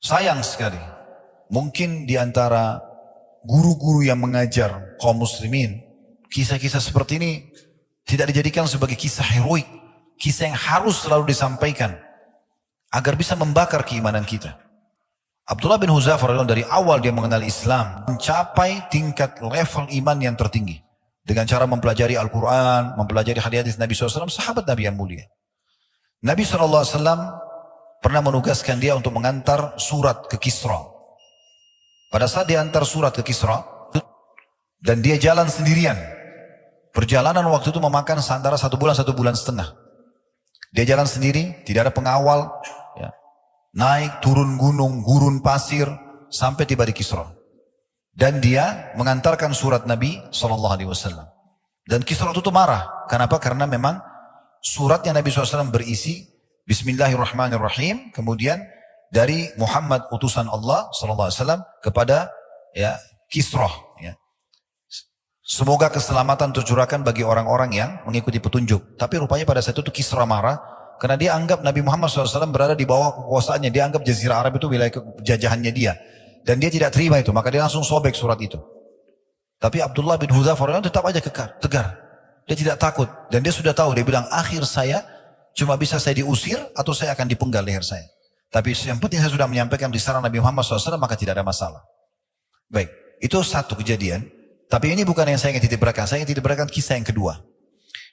Sayang sekali, mungkin di antara guru-guru yang mengajar kaum muslimin, kisah-kisah seperti ini tidak dijadikan sebagai kisah heroik, kisah yang harus selalu disampaikan agar bisa membakar keimanan kita. Abdullah bin Hudzafah radhiyallahu anhu dari awal dia mengenal Islam, mencapai tingkat level iman yang tertinggi. Dengan cara mempelajari Al-Quran, mempelajari hadis Nabi SAW, sahabat Nabi yang mulia. Nabi SAW pernah menugaskan dia untuk mengantar surat ke Kisra. Pada saat dia antar surat ke Kisra, dan dia jalan sendirian. Perjalanan waktu itu memakan antara 1 bulan, 1 bulan setengah. Dia jalan sendiri, tidak ada pengawal. Ya. Naik, turun gunung, gurun pasir, sampai tiba di Kisra. Dan dia mengantarkan surat Nabi SAW. Dan Kisra itu marah. Kenapa? Karena memang suratnya Nabi SAW berisi Bismillahirrahmanirrahim. Kemudian dari Muhammad utusan Allah SAW kepada ya Kisra. Ya. Semoga keselamatan tercurahkan bagi orang-orang yang mengikuti petunjuk. Tapi rupanya pada saat itu Kisra marah. Karena dia anggap Nabi Muhammad SAW berada di bawah kekuasaannya. Dia anggap Jazirah Arab itu wilayah jajahannya dia. Dan dia tidak terima itu, maka dia langsung sobek surat itu. Tapi Abdullah bin Hudzafah tetap aja tegar. Dia tidak takut. Dan dia sudah tahu, dia bilang, akhir saya cuma bisa saya diusir atau saya akan dipenggal leher saya. Tapi yang penting saya sudah menyampaikan risalah Nabi Muhammad SAW, maka tidak ada masalah. Baik, itu satu kejadian. Tapi ini bukan yang saya ingin titik beratkan. Saya ingin titik beratkan kisah yang kedua.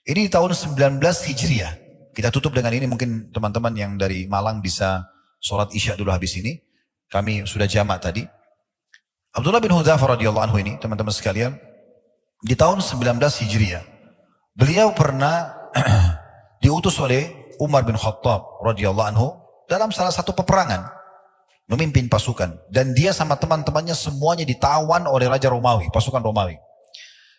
Ini di tahun 19 Hijriah. Kita tutup dengan ini, mungkin teman-teman yang dari Malang bisa sholat isya dulu habis ini. Kami sudah jamak tadi. Abdullah bin Hudzafah radhiyallahu anhu ini, teman-teman sekalian, di tahun 19 Hijriah, beliau pernah diutus oleh Umar bin Khattab radhiyallahu anhu dalam salah satu peperangan, memimpin pasukan, dan dia sama teman-temannya semuanya ditawan oleh Raja Romawi, pasukan Romawi.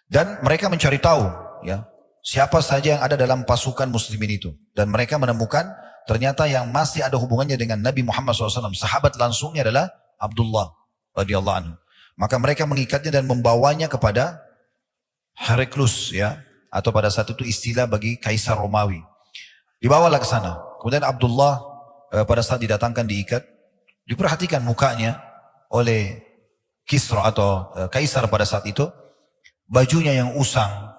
Dan mereka mencari tahu, ya, siapa saja yang ada dalam pasukan muslimin itu. Dan mereka menemukan ternyata yang masih ada hubungannya dengan Nabi Muhammad SAW. Sahabat langsungnya adalah Abdullah radhiyallahu anhu. Maka mereka mengikatnya dan membawanya kepada Heraklius, ya, atau pada saat itu istilah bagi Kaisar Romawi. Dibawalah ke sana. Kemudian Abdullah pada saat didatangkan diikat, diperhatikan mukanya oleh Kisra atau Kaisar pada saat itu. Bajunya yang usang,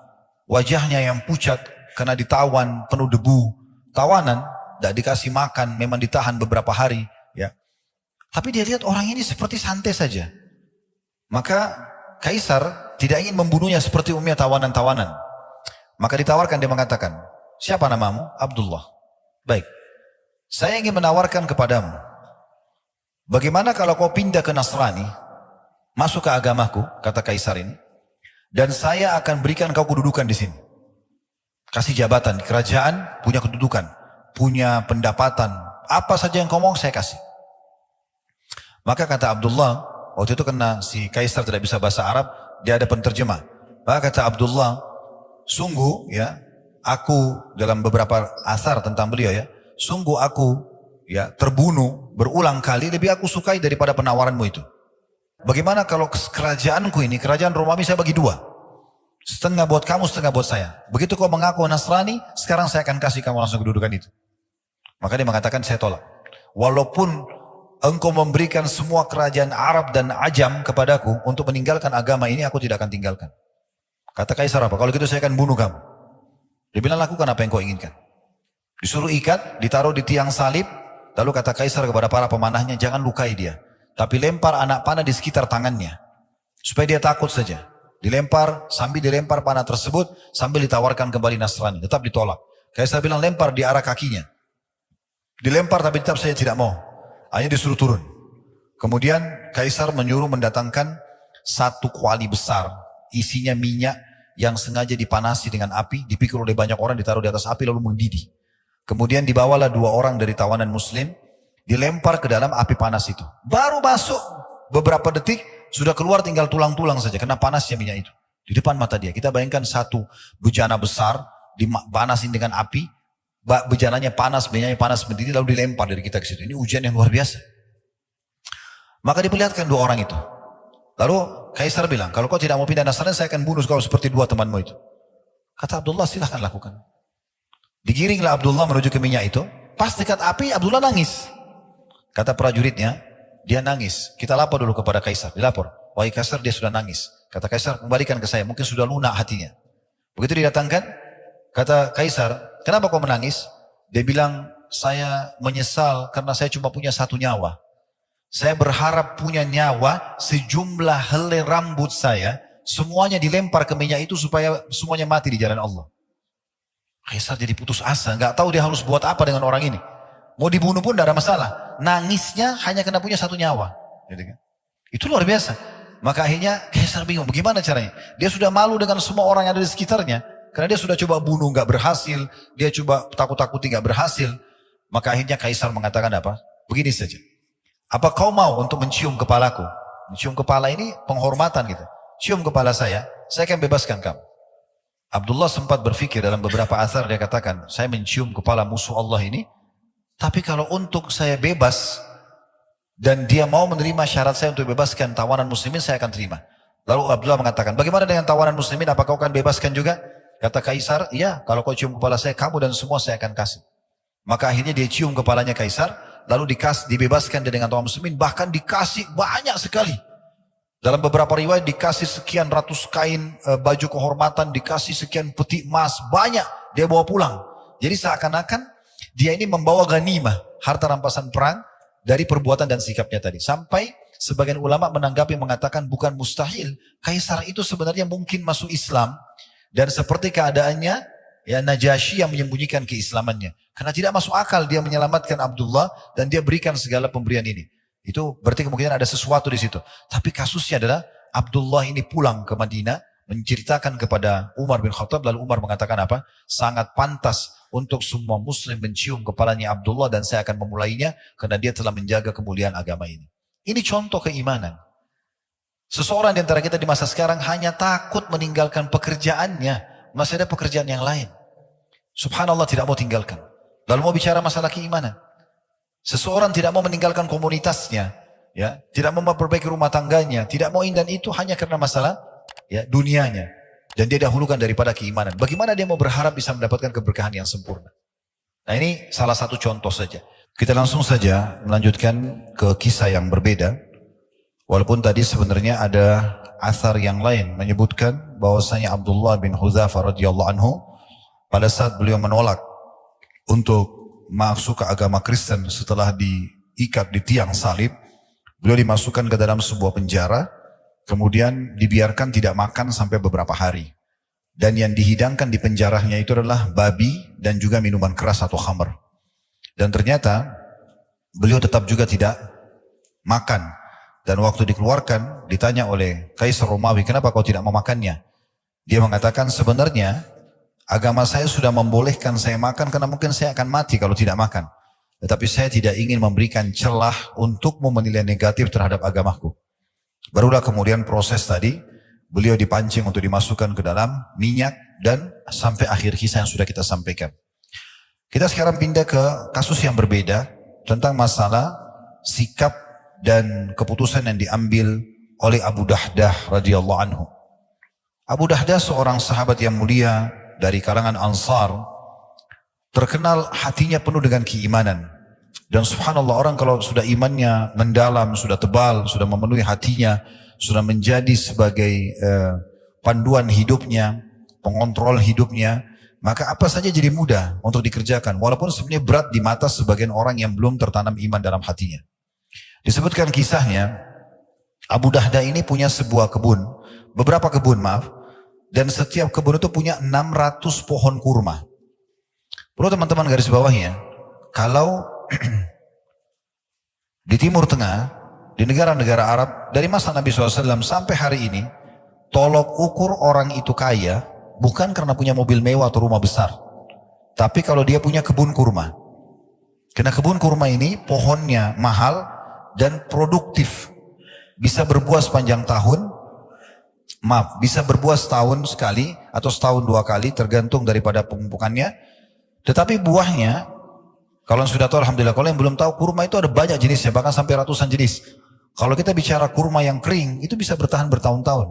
wajahnya yang pucat karena ditawan penuh debu, tawanan, tidak dikasih makan, memang ditahan beberapa hari, ya. Tapi dia lihat orang ini seperti santai saja. Maka Kaisar tidak ingin membunuhnya seperti umumnya tawanan-tawanan. Maka ditawarkan, dia mengatakan, siapa namamu? Abdullah. Baik, saya ingin menawarkan kepadamu, bagaimana kalau kau pindah ke Nasrani, masuk ke agamaku, kata Kaisar ini, dan saya akan berikan kau kedudukan di sini. Kasih jabatan di kerajaan, punya kedudukan, punya pendapatan, apa saja yang kau mau saya kasih. Maka kata Abdullah, waktu itu karena si Kaisar tidak bisa bahasa Arab, dia ada penterjemah. Maka kata Abdullah, sungguh ya, aku dalam beberapa asar tentang beliau ya, sungguh aku ya terbunuh berulang kali lebih aku sukai daripada penawaranmu itu. Bagaimana kalau kerajaanku ini, kerajaan Romawi saya bagi dua. Setengah buat kamu, setengah buat saya. Begitu kau mengaku Nasrani, sekarang saya akan kasih kamu langsung kedudukan itu. Maka dia mengatakan, saya tolak. Walaupun engkau memberikan semua kerajaan Arab dan Ajam kepadaku untuk meninggalkan agama ini, aku tidak akan tinggalkan. Kata Kaisar apa? Kalau gitu saya akan bunuh kamu. Dia bilang, lakukan apa yang kau inginkan. Disuruh ikat, ditaruh di tiang salib. Lalu kata Kaisar kepada para pemanahnya, jangan lukai dia. Tapi lempar anak panah di sekitar tangannya. Supaya dia takut saja. Dilempar, sambil dilempar panah tersebut, sambil ditawarkan kembali Nasrani. Tetap ditolak. Kaisar bilang, lempar di arah kakinya. Dilempar tapi tetap saya tidak mau. Akhirnya disuruh turun. Kemudian Kaisar menyuruh mendatangkan satu kuali besar. Isinya minyak yang sengaja dipanasi dengan api. Dipikul oleh banyak orang, ditaruh di atas api lalu mendidih. Kemudian dibawalah 2 orang dari tawanan muslim. Dilempar ke dalam api panas itu. Baru masuk beberapa detik, sudah keluar tinggal tulang-tulang saja. Karena panasnya minyak itu. Di depan mata dia. Kita bayangkan satu bejana besar, dipanasin dengan api. Bejananya panas, minyaknya panas mendidih, lalu dilempar dari kita ke situ. Ini ujian yang luar biasa. Maka diperlihatkan 2 orang itu. Lalu Kaisar bilang, kalau kau tidak mau pindah Nasrani, saya akan bunuh kau seperti 2 temanmu itu. Kata Abdullah, silahkan lakukan. Digiringlah Abdullah menuju ke minyak itu. Pas dekat api, Abdullah nangis. Kata prajuritnya, dia nangis. Kita lapor dulu kepada Kaisar. Dilapor, wahai Kaisar, dia sudah nangis. Kata Kaisar, kembalikan ke saya. Mungkin sudah lunak hatinya. Begitu didatangkan, kata Kaisar, kenapa kau menangis? Dia bilang, saya menyesal karena saya cuma punya 1 nyawa. Saya berharap punya nyawa, sejumlah helai rambut saya, semuanya dilempar ke minyak itu supaya semuanya mati di jalan Allah. Kaisar jadi putus asa, nggak tahu dia harus buat apa dengan orang ini. Mau dibunuh pun tidak ada masalah. Nangisnya hanya karena punya 1 nyawa. Itu luar biasa. Maka akhirnya Kaisar bingung, bagaimana caranya? Dia sudah malu dengan semua orang yang ada di sekitarnya. Karena dia sudah coba bunuh, nggak berhasil. Dia coba takut-takuti, nggak berhasil. Maka akhirnya Kaisar mengatakan apa? Begini saja. Apa kau mau untuk mencium kepalaku? Mencium kepala ini penghormatan gitu. Cium kepala saya akan bebaskan kamu. Abdullah sempat berpikir dalam beberapa asar, dia katakan, saya mencium kepala musuh Allah ini, tapi kalau untuk saya bebas, dan dia mau menerima syarat saya untuk bebaskan tawanan muslimin, saya akan terima. Lalu Abdullah mengatakan, bagaimana dengan tawanan muslimin, apa kau akan bebaskan juga? Kata Kaisar, iya, kalau kau cium kepala saya, kamu dan semua saya akan kasih. Maka akhirnya dia cium kepalanya Kaisar, lalu dibebaskan dia dengan tawanan muslimin, bahkan dikasih banyak sekali. Dalam beberapa riwayat dikasih sekian ratus kain baju kehormatan, dikasih sekian peti emas, banyak dia bawa pulang. Jadi seakan-akan dia ini membawa ghanimah, harta rampasan perang dari perbuatan dan sikapnya tadi. Sampai sebagian ulama menanggapi mengatakan bukan mustahil, kaisar itu sebenarnya mungkin masuk Islam dan seperti keadaannya ya Najasyi yang menyembunyikan keislamannya. Karena tidak masuk akal dia menyelamatkan Abdullah dan dia berikan segala pemberian ini. Itu berarti kemungkinan ada sesuatu di situ. Tapi kasusnya adalah Abdullah ini pulang ke Madinah menceritakan kepada Umar bin Khattab, lalu Umar mengatakan apa? Sangat pantas untuk semua muslim mencium kepalanya Abdullah dan saya akan memulainya karena dia telah menjaga kemuliaan agama ini. Ini contoh keimanan. Seseorang di antara kita di masa sekarang hanya takut meninggalkan pekerjaannya, masih ada pekerjaan yang lain. Subhanallah tidak mau tinggalkan. Lalu mau bicara masalah keimanan. Seseorang tidak mau meninggalkan komunitasnya, ya, tidak mau memperbaiki rumah tangganya, tidak mau ini dan itu hanya karena masalah ya dunianya. Dan dia dahulukan daripada keimanan. Bagaimana dia mau berharap bisa mendapatkan keberkahan yang sempurna? Nah ini salah satu contoh saja. Kita langsung saja melanjutkan ke kisah yang berbeda. Walaupun tadi sebenarnya ada athar yang lain menyebutkan bahwasanya Abdullah bin Hudzafah radhiyallahu anhu pada saat beliau menolak untuk masuk ke agama Kristen setelah diikat di tiang salib, beliau dimasukkan ke dalam sebuah penjara, kemudian dibiarkan tidak makan sampai beberapa hari. Dan yang dihidangkan di penjaranya itu adalah babi dan juga minuman keras atau khamr. Dan ternyata beliau tetap juga tidak makan. Dan waktu dikeluarkan ditanya oleh Kaisar Romawi, kenapa kau tidak memakannya? Dia mengatakan sebenarnya agama saya sudah membolehkan saya makan karena mungkin saya akan mati kalau tidak makan. Tetapi saya tidak ingin memberikan celah untukmu menilai negatif terhadap agamaku. Barulah kemudian proses tadi, beliau dipancing untuk dimasukkan ke dalam minyak dan sampai akhir kisah yang sudah kita sampaikan. Kita sekarang pindah ke kasus yang berbeda tentang masalah sikap dan keputusan yang diambil oleh Abu Dahdah radhiyallahu anhu. Abu Dahdah seorang sahabat yang mulia dari kalangan Ansar, terkenal hatinya penuh dengan keimanan. Dan subhanallah orang kalau sudah imannya mendalam, sudah tebal, sudah memenuhi hatinya, sudah menjadi sebagai panduan hidupnya, pengontrol hidupnya, maka apa saja jadi mudah untuk dikerjakan. Walaupun sebenarnya berat di mata sebagian orang yang belum tertanam iman dalam hatinya. Disebutkan kisahnya, Abu Dahdah ini punya sebuah kebun, beberapa kebun maaf. Dan setiap kebun itu punya 600 pohon kurma. Perlu teman-teman garis bawahnya, kalau di Timur Tengah, di negara-negara Arab, dari masa Nabi SAW sampai hari ini, tolok ukur orang itu kaya, bukan karena punya mobil mewah atau rumah besar. Tapi kalau dia punya kebun kurma. Karena kebun kurma ini pohonnya mahal dan produktif. Bisa berbuah sepanjang tahun, bisa berbuah setahun sekali atau setahun dua kali tergantung daripada pemupukannya. Tetapi buahnya, kalau sudah tahu alhamdulillah, kalau yang belum tahu kurma itu ada banyak jenisnya, bahkan sampai ratusan jenis. Kalau kita bicara kurma yang kering, itu bisa bertahan bertahun-tahun.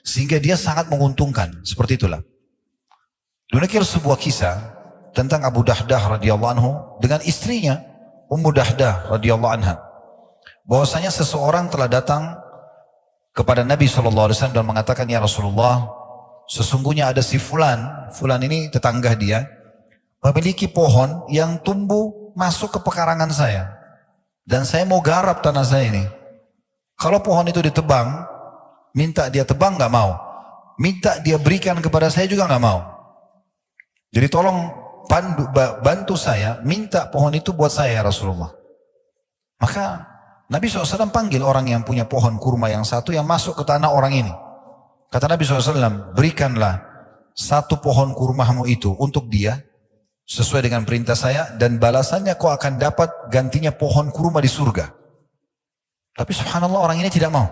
Sehingga dia sangat menguntungkan, seperti itulah. Demikian sebuah kisah tentang Abu Dahdah radhiyallahu anhu dengan istrinya Ummu Dahdah radhiyallahu anha. Bahwasanya seseorang telah datang kepada Nabi SAW dan mengatakan, ya Rasulullah, sesungguhnya ada si Fulan ini tetangga dia, memiliki pohon yang tumbuh masuk ke pekarangan saya. Dan saya mau garap tanah saya ini. Kalau pohon itu ditebang, minta dia tebang gak mau. Minta dia berikan kepada saya juga gak mau. Jadi tolong bantu saya, minta pohon itu buat saya ya Rasulullah. Maka Nabi SAW panggil orang yang punya pohon kurma yang satu yang masuk ke tanah orang ini. Kata Nabi SAW, berikanlah satu pohon kurmamu itu untuk dia, sesuai dengan perintah saya, dan balasannya kau akan dapat gantinya pohon kurma di surga. Tapi subhanallah orang ini tidak mau.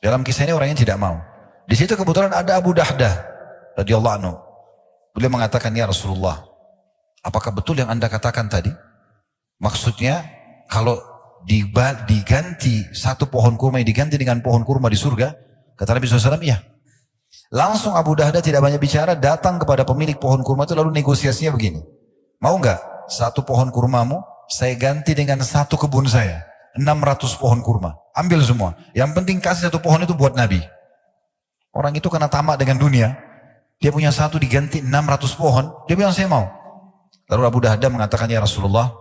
Dalam kisah ini orang ini tidak mau. Di situ kebetulan ada Abu Dahdah radhiyallahu anhu. Beliau mengatakan, ya Rasulullah, apakah betul yang anda katakan tadi? Maksudnya kalau diganti satu pohon kurma diganti dengan pohon kurma di surga? Kata Nabi SAW, iya. Langsung Abu Dahdah tidak banyak bicara, datang kepada pemilik pohon kurma itu, lalu negosiasinya begini. Mau nggak satu pohon kurmamu saya ganti dengan satu kebun saya, 600 pohon kurma. ambil semua. Yang penting kasih satu pohon itu buat Nabi. Orang itu karena tamak dengan dunia, dia punya satu diganti 600 pohon, dia bilang saya mau. Lalu Abu Dahda mengatakan, ya Rasulullah,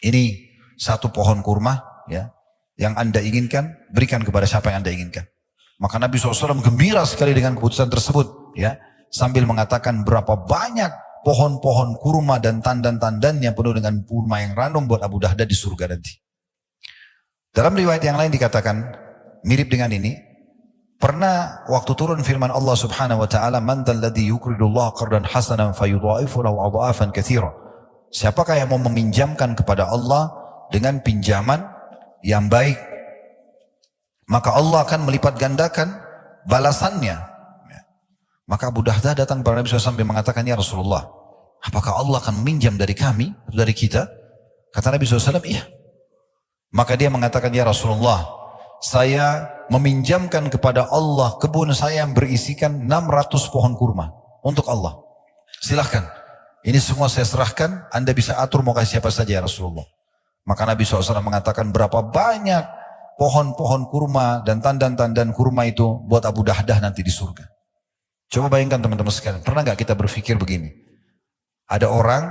ini satu pohon kurma, ya, yang anda inginkan, berikan kepada siapa yang anda inginkan. Maka Nabi SAW gembira sekali dengan keputusan tersebut, ya, sambil mengatakan berapa banyak pohon-pohon kurma dan tandan-tandannya penuh dengan kurma yang ranum buat Abu Dahda di surga nanti. Dalam riwayat yang lain dikatakan mirip dengan ini, pernah waktu turun firman Allah Subhanahu wa taala, "Man dzalladzi yuqridullaha qardan hasanan fayudha'ifu lahu adha'afan katsira." Siapakah yang mau meminjamkan kepada Allah dengan pinjaman yang baik, maka Allah akan melipat gandakan balasannya. Maka Abu Dahda datang kepada Nabi SAW sampai mengatakan, ya Rasulullah, apakah Allah akan meminjam dari kami, dari kita? Kata Nabi SAW, iya. Maka dia mengatakan, ya Rasulullah, saya meminjamkan kepada Allah kebun saya yang berisikan 600 pohon kurma untuk Allah. Silahkan, ini semua saya serahkan, anda bisa atur mau kasih siapa saja ya Rasulullah. Maka Nabi SAW mengatakan berapa banyak pohon-pohon kurma dan tandan-tandan kurma itu buat Abu Dahdah nanti di surga. Coba bayangkan teman-teman sekalian, pernah gak kita berpikir begini? Ada orang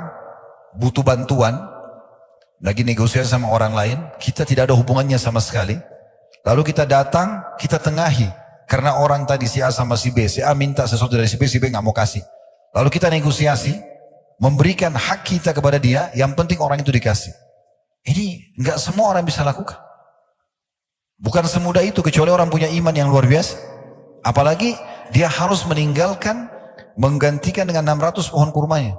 butuh bantuan, lagi negosiasi sama orang lain, kita tidak ada hubungannya sama sekali. Lalu kita datang, kita tengahi. Karena orang tadi si A sama si B, si A minta sesuatu dari si B gak mau kasih. Lalu kita negosiasi, memberikan hak kita kepada dia, yang penting orang itu dikasih. Ini gak semua orang bisa lakukan. Bukan semudah itu, kecuali orang punya iman yang luar biasa. Apalagi dia harus meninggalkan, menggantikan dengan 600 pohon kurmanya.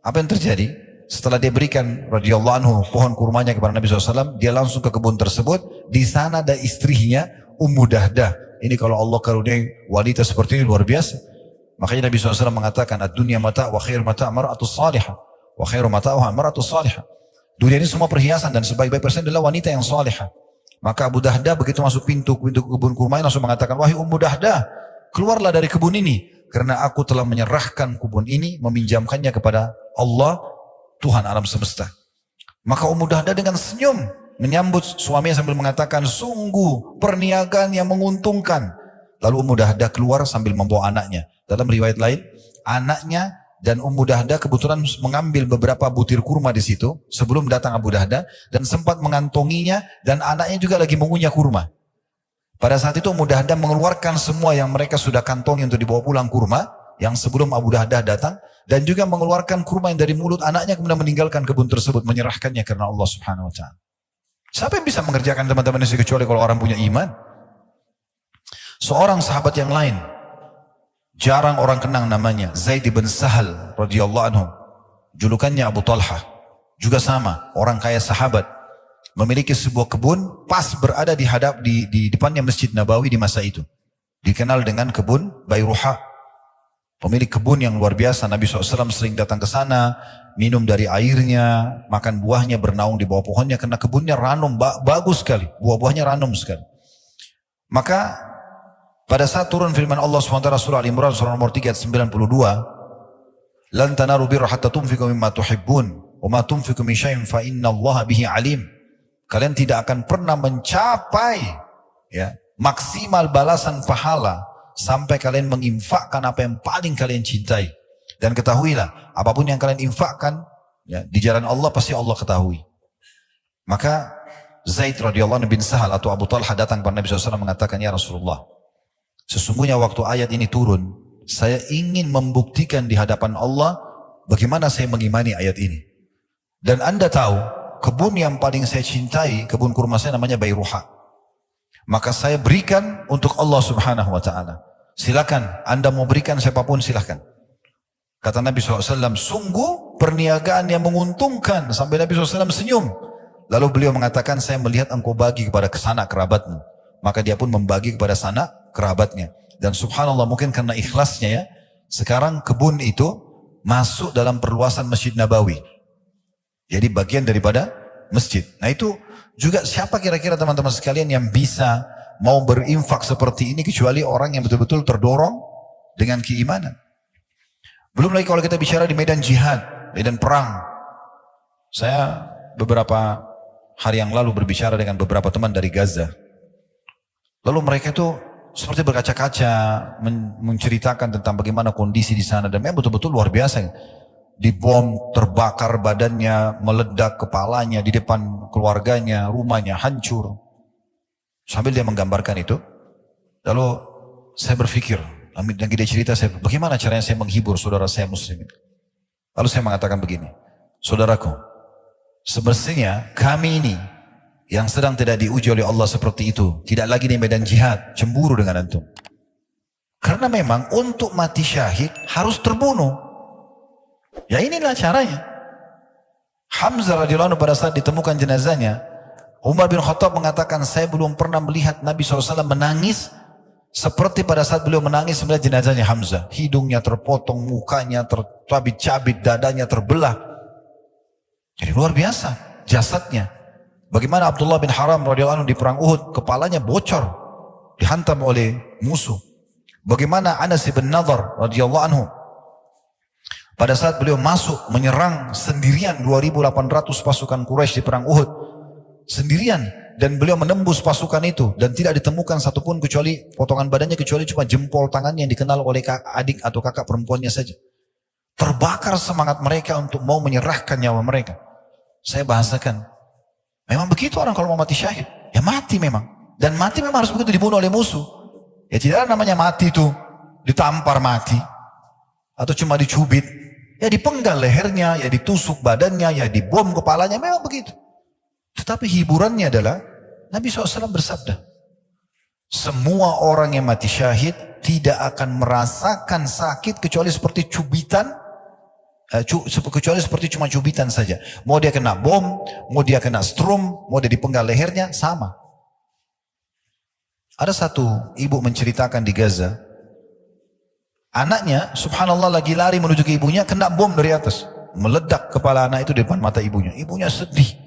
Apa yang terjadi? Setelah dia berikan radhiyallahu anhu pohon kurmanya kepada Nabi SAW, dia langsung ke kebun tersebut. Di sana ada istrinya Ummu Dahdah. Ini kalau Allah karuniai wanita seperti ini luar biasa. Makanya Nabi SAW mengatakan, ad-dunya mata' wa khair mata' mar'atus salihah wa khairu mata'uha mar'atus salihah. Dunia ini semua perhiasan dan sebaik-baik perhiasan adalah wanita yang salihah. Maka Abu Dahdah begitu masuk pintu kebun kurmanya langsung mengatakan, wahai Ummu Dahdah, keluarlah dari kebun ini, karena aku telah menyerahkan kebun ini, meminjamkannya kepada Allah, Tuhan alam semesta. Maka Ummu Dahdah dengan senyum menyambut suaminya sambil mengatakan, sungguh perniagaan yang menguntungkan. Lalu Ummu Dahdah keluar sambil membawa anaknya. Dalam riwayat lain, anaknya dan Ummu Dahdah kebetulan mengambil beberapa butir kurma di situ sebelum datang Abu Dahdah, dan sempat mengantonginya, dan anaknya juga lagi mengunyah kurma. Pada saat itu Ummu Dahdah mengeluarkan semua yang mereka sudah kantongi untuk dibawa pulang kurma yang sebelum Abu Dahdah datang, dan juga mengeluarkan kurma yang dari mulut anaknya, kemudian meninggalkan kebun tersebut, menyerahkannya karena Allah Subhanahu wa taala. Siapa yang bisa mengerjakan teman-teman ini kecuali kalau orang punya iman? Seorang sahabat yang lain, jarang orang kenang namanya, Zaid bin Sahal radhiyallahu anhu, julukannya Abu Talha, juga sama, orang kaya sahabat, memiliki sebuah kebun pas berada di depannya Masjid Nabawi di masa itu, dikenal dengan kebun Bayruha. Pemilik kebun yang luar biasa, Nabi SAW sering datang ke sana, minum dari airnya, makan buahnya, bernaung di bawah pohonnya, karena kebunnya ranum, bagus sekali, buah-buahnya ranum sekali. Maka pada saat turun firman Allah SWT surah Al-Imran surah nomor 3 ayat 92, "Lan tanalu birra hatta tunfiqu mimma tuhibbun, wa ma tunfiqu min syai'in fa innallaha bihi alim." Kalian tidak akan pernah mencapai ya maksimal balasan pahala sampai kalian menginfakkan apa yang paling kalian cintai. Dan ketahuilah, apapun yang kalian infakkan ya, di jalan Allah pasti Allah ketahui. Maka Zaid radhiyallahu anhu bin Sahal atau Abu Talha datang kepada Nabi SAW mengatakan, ya Rasulullah, sesungguhnya waktu ayat ini turun, saya ingin membuktikan di hadapan Allah bagaimana saya mengimani ayat ini. Dan anda tahu, kebun yang paling saya cintai, kebun kurma saya namanya Bayruha. Maka saya berikan untuk Allah Subhanahu wa ta'ala. Silakan, anda mau berikan siapapun silakan. Kata Nabi SAW, sungguh perniagaan yang menguntungkan. Sampai Nabi SAW senyum. Lalu beliau mengatakan, saya melihat engkau bagi kepada sanak kerabatmu. Maka dia pun membagi kepada sanak kerabatnya. Dan subhanallah, mungkin karena ikhlasnya ya, sekarang kebun itu masuk dalam perluasan Masjid Nabawi. Jadi bagian daripada masjid. Nah itu juga siapa kira-kira teman-teman sekalian yang bisa mau berinfak seperti ini kecuali orang yang betul-betul terdorong dengan keimanan. Belum lagi kalau kita bicara di medan jihad, medan perang. Saya beberapa hari yang lalu berbicara dengan beberapa teman dari Gaza. Lalu mereka itu seperti berkaca-kaca menceritakan tentang bagaimana kondisi di sana, dan memang betul-betul luar biasa. Dibom, terbakar badannya, meledak kepalanya di depan keluarganya, rumahnya hancur. Sambil dia menggambarkan itu, lalu saya berpikir, lagi dia cerita, bagaimana caranya saya menghibur saudara saya muslim. Lalu saya mengatakan begini, saudaraku, semestinya kami ini yang sedang tidak diuji oleh Allah seperti itu, tidak lagi di medan jihad, cemburu dengan antum. Karena memang untuk mati syahid harus terbunuh. Ya inilah caranya. Hamzah radhiyallahu anhu pada saat ditemukan jenazahnya, Umar bin Khattab mengatakan, saya belum pernah melihat Nabi SAW menangis seperti pada saat beliau menangis melihat jenazahnya Hamzah. Hidungnya terpotong, mukanya tercabit-cabit, dadanya terbelah. Jadi luar biasa jasadnya. Bagaimana Abdullah bin Haram radhiyallahu anhu di perang Uhud, kepalanya bocor, dihantam oleh musuh. Bagaimana Anas bin Nadhr radhiyallahu anhu, pada saat beliau masuk menyerang sendirian 2.800 pasukan Quraisy di perang Uhud, sendirian, dan beliau menembus pasukan itu dan tidak ditemukan satupun kecuali potongan badannya, kecuali cuma jempol tangannya yang dikenal oleh adik atau kakak perempuannya saja. Terbakar semangat mereka untuk mau menyerahkan nyawa mereka. Saya bahasakan, memang begitu orang kalau mau mati syahid, ya mati memang, dan mati memang harus begitu, dibunuh oleh musuh. Ya tidak ada namanya mati itu ditampar mati atau cuma dicubit, ya dipenggal lehernya, ya ditusuk badannya, ya dibom kepalanya, memang begitu. Tetapi hiburannya adalah Nabi SAW bersabda, semua orang yang mati syahid tidak akan merasakan sakit kecuali seperti cubitan, kecuali seperti cuma cubitan saja. Mau dia kena bom, mau dia kena strum, mau dia dipenggal lehernya, sama. Ada satu ibu menceritakan di Gaza, anaknya subhanallah lagi lari menuju ke ibunya, kena bom dari atas, meledak kepala anak itu di depan mata ibunya. Ibunya sedih.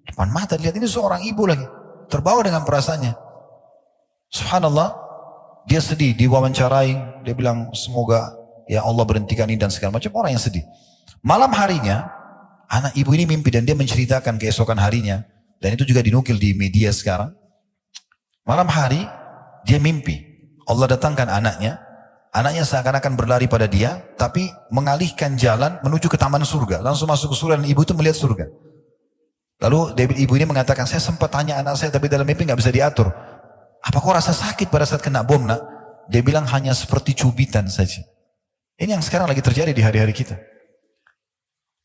Depan mata, lihat ini seorang ibu lagi, terbawa dengan perasaannya. Subhanallah, dia sedih, diwawancarai, dia bilang semoga ya Allah berhentikan ini dan segala macam, orang yang sedih. Malam harinya, anak ibu ini mimpi dan dia menceritakan keesokan harinya, dan itu juga dinukil di media sekarang. Malam hari, dia mimpi, Allah datangkan anaknya seakan-akan berlari pada dia, tapi mengalihkan jalan menuju ke taman surga, langsung masuk ke surga, dan ibu itu melihat surga. Lalu ibu ini mengatakan, saya sempat tanya anak saya tapi dalam mimpi nggak bisa diatur. Apa kau rasa sakit pada saat kena bom nak? Dia bilang hanya seperti cubitan saja. Ini yang sekarang lagi terjadi di hari-hari kita.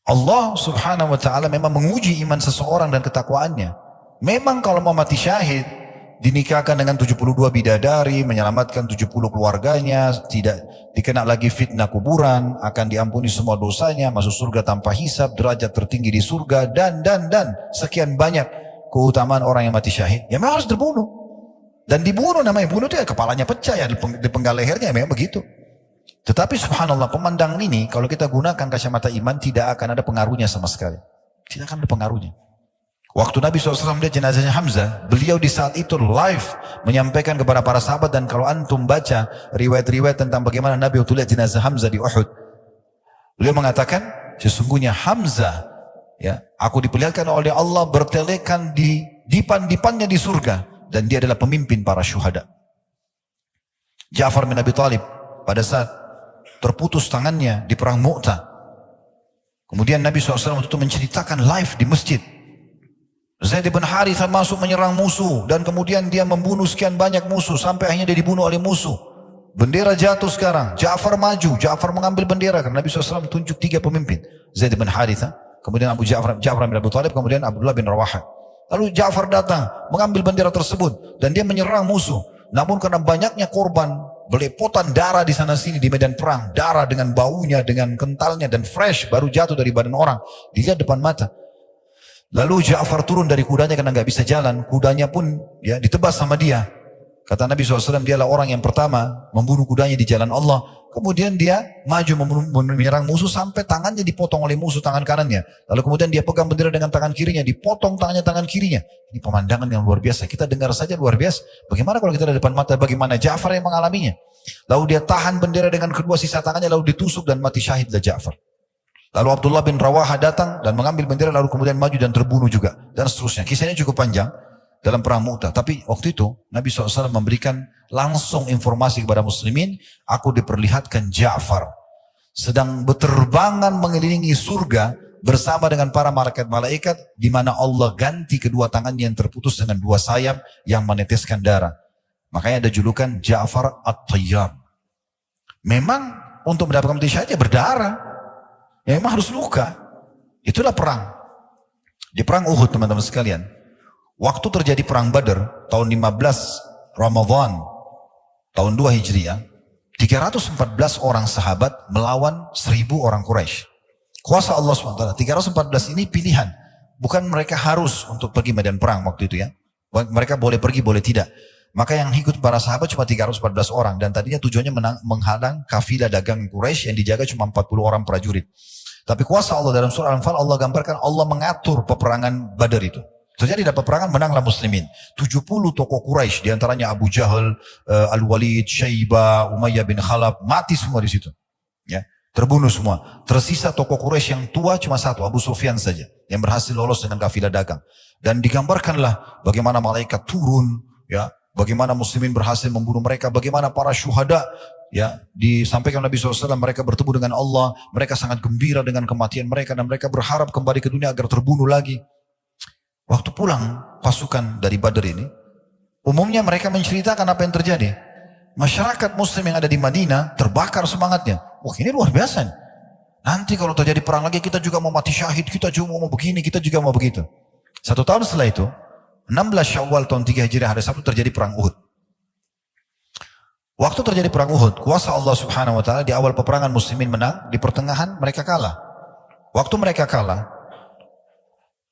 Allah subhanahu wa ta'ala memang menguji iman seseorang dan ketakwaannya. Memang kalau mau mati syahid, dinikahkan dengan 72 bidadari, menyelamatkan 70 keluarganya, tidak dikena lagi fitnah kuburan, akan diampuni semua dosanya, masuk surga tanpa hisab, derajat tertinggi di surga, dan sekian banyak keutamaan orang yang mati syahid. Ya memang harus terbunuh. Dan dibunuh, namanya bunuh itu ya kepalanya pecah, ya dipenggal lehernya, memang begitu. Tetapi subhanallah, pemandangan ini kalau kita gunakan kacamata iman tidak akan ada pengaruhnya sama sekali. Tidak akan ada pengaruhnya. Waktu Nabi SAW melihat jenazahnya Hamzah, beliau di saat itu live menyampaikan kepada para sahabat, dan kalau antum baca riwayat-riwayat tentang bagaimana Nabi waktu lihat jenazah Hamzah di Uhud, beliau mengatakan, sesungguhnya Hamzah, ya, aku diperlihatkan oleh Allah bertelekan di dipan-dipannya di surga, dan dia adalah pemimpin para syuhada. Ja'far bin Abi Thalib pada saat terputus tangannya di perang Mu'tah, kemudian Nabi SAW waktu itu menceritakan live di masjid, Zaid bin Harithah masuk menyerang musuh, dan kemudian dia membunuh sekian banyak musuh sampai akhirnya dia dibunuh oleh musuh. Bendera jatuh sekarang, Ja'far maju, Ja'far mengambil bendera karena Nabi SAW tunjuk 3 pemimpin, Zaid bin Harithah, kemudian Ja'far bin Abi Thalib, kemudian Abdullah bin Rawaha. Lalu Ja'far datang mengambil bendera tersebut dan dia menyerang musuh. Namun karena banyaknya korban, belepotan darah di sana sini di medan perang, darah dengan baunya, dengan kentalnya dan fresh baru jatuh dari badan orang, dilihat depan mata. Lalu Ja'far turun dari kudanya karena nggak bisa jalan, kudanya pun ya ditebas sama dia. Kata Nabi SAW, dialah orang yang pertama membunuh kudanya di jalan Allah. Kemudian dia maju menyerang musuh sampai tangannya dipotong oleh musuh, tangan kanannya. Lalu kemudian dia pegang bendera dengan tangan kirinya, dipotong tangannya tangan kirinya. Ini pemandangan yang luar biasa. Kita dengar saja luar biasa. Bagaimana kalau kita ada depan mata, bagaimana Ja'far yang mengalaminya. Lalu dia tahan bendera dengan kedua sisa tangannya, lalu ditusuk dan mati syahidlah Ja'far. Lalu Abdullah bin Rawaha datang dan mengambil bendera, lalu kemudian maju dan terbunuh juga, dan seterusnya. Kisahnya cukup panjang, dalam perang Mu'tah. Tapi waktu itu Nabi SAW memberikan langsung informasi kepada muslimin, aku diperlihatkan Ja'far sedang berterbangan mengelilingi surga bersama dengan para malaikat-malaikat, di mana Allah ganti kedua tangannya yang terputus dengan dua sayap yang meneteskan darah. Makanya ada julukan Ja'far At-Tayyar. Memang untuk mendapatkan mati syahid berdarah, ya memang harus luka. Itulah perang. Di perang Uhud teman-teman sekalian, waktu terjadi perang Badar tahun 15 Ramadan tahun 2 Hijriah, 314 orang sahabat melawan 1000 orang Quraisy. Kuasa Allah SWT. 314 ini pilihan, bukan mereka harus untuk pergi medan perang waktu itu ya. Mereka boleh pergi, boleh tidak. Maka yang ikut para sahabat cuma 314 orang, dan tadinya tujuannya menghadang kafilah dagang Quraisy yang dijaga cuma 40 orang prajurit. Tapi kuasa Allah dalam surah Al-Anfal, Allah gambarkan Allah mengatur peperangan Badar itu. Terjadi dalam peperangan, menanglah muslimin. 70 tokoh Quraisy, diantaranya Abu Jahal, Al-Walid, Syaibah, Umayyah bin Khalaf, mati semua di situ. Ya, terbunuh semua. Tersisa tokoh Quraisy yang tua cuma satu, Abu Sufyan saja, yang berhasil lolos dengan kafilah dagang. Dan digambarkanlah bagaimana malaikat turun, ya, bagaimana muslimin berhasil membunuh mereka, bagaimana para syuhada, ya, disampaikan Nabi SAW, mereka bertemu dengan Allah, mereka sangat gembira dengan kematian mereka, dan mereka berharap kembali ke dunia agar terbunuh lagi. Waktu pulang pasukan dari Badar ini, umumnya mereka menceritakan apa yang terjadi. Masyarakat muslim yang ada di Madinah terbakar semangatnya. Wah, ini luar biasa nih. Nanti kalau terjadi perang lagi, kita juga mau mati syahid, kita juga mau begini, kita juga mau begitu. 1 tahun setelah itu, 16 Syawal tahun 3 Hijriah, hari Sabtu terjadi perang Uhud. Waktu terjadi perang Uhud, kuasa Allah Subhanahu wa taala, di awal peperangan muslimin menang, di pertengahan mereka kalah. Waktu mereka kalah,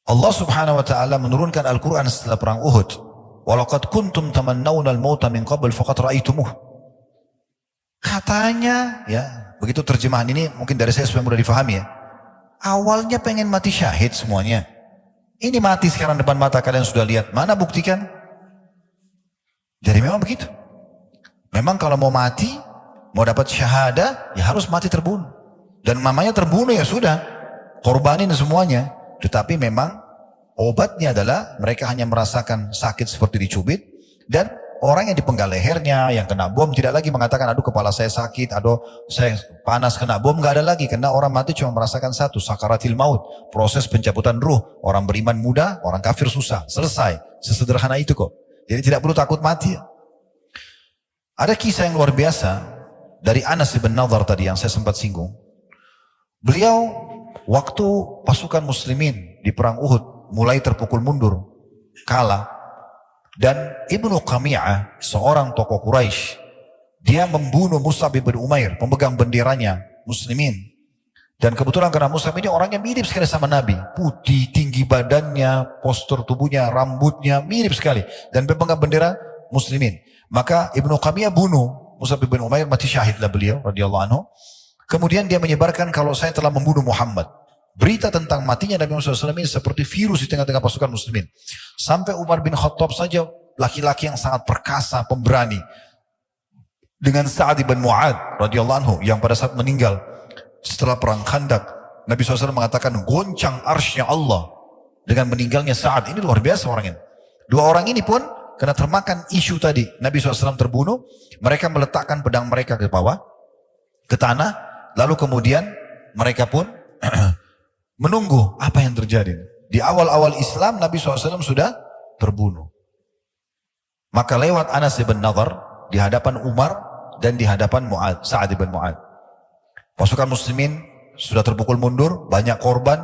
Allah Subhanahu wa taala menurunkan Al-Qur'an setelah perang Uhud. Walaqad kuntum tamannawna al-mauta min qabl faqad ra'aitumuh. Katanya, ya, begitu terjemahan ini mungkin dari saya supaya mudah difahami ya. Awalnya pengen mati syahid semuanya. Ini mati sekarang depan mata kalian sudah lihat. Mana buktikan? Jadi memang begitu. Memang kalau mau mati, mau dapat syahadah, ya harus mati terbunuh. Dan mamanya terbunuh ya sudah, korbanin semuanya. Tetapi memang obatnya adalah mereka hanya merasakan sakit seperti dicubit, dan orang yang dipenggal lehernya, yang kena bom tidak lagi mengatakan aduh kepala saya sakit, aduh saya panas kena bom, nggak ada lagi, karena orang mati cuma merasakan satu, sakaratil maut, proses pencabutan ruh. Orang beriman mudah, orang kafir susah, selesai, sesederhana itu kok. Jadi tidak perlu takut mati. Ada kisah yang luar biasa dari Anas bin Nadhr tadi yang saya sempat singgung. Beliau waktu pasukan muslimin di perang Uhud mulai terpukul mundur, kalah, dan Ibnu Qami'ah, seorang tokoh Quraisy, dia membunuh Mus'ab bin Umair, pemegang benderanya muslimin. Dan kebetulan karena Mus'ab ini orangnya mirip sekali sama Nabi, putih, tinggi badannya, postur tubuhnya, rambutnya mirip sekali, dan pemegang bendera muslimin. Maka Ibnu Qami'ah bunuh Mus'ab bin Umair, mati syahidlah beliau radhiyallahu anhu. Kemudian dia menyebarkan kalau saya telah membunuh Muhammad. Berita tentang matinya Nabi Muhammad SAW ini seperti virus di tengah-tengah pasukan muslimin. Sampai Umar bin Khattab saja, laki-laki yang sangat perkasa, pemberani, dengan Sa'ad bin Mu'ad radhiyallahu anhu, yang pada saat meninggal setelah perang Khandaq, Nabi SAW mengatakan goncang arsy Allah dengan meninggalnya Sa'ad. Ini luar biasa orang ini. Dua orang ini pun karena termakan isu tadi, Nabi SAW terbunuh, mereka meletakkan pedang mereka ke bawah, ke tanah, lalu kemudian mereka pun menunggu apa yang terjadi. Di awal-awal Islam Nabi SAW sudah terbunuh. Maka lewat Anas bin Nadhr di hadapan Umar dan di hadapan Sa'ad bin Mu'ad. Pasukan muslimin sudah terpukul mundur, banyak korban,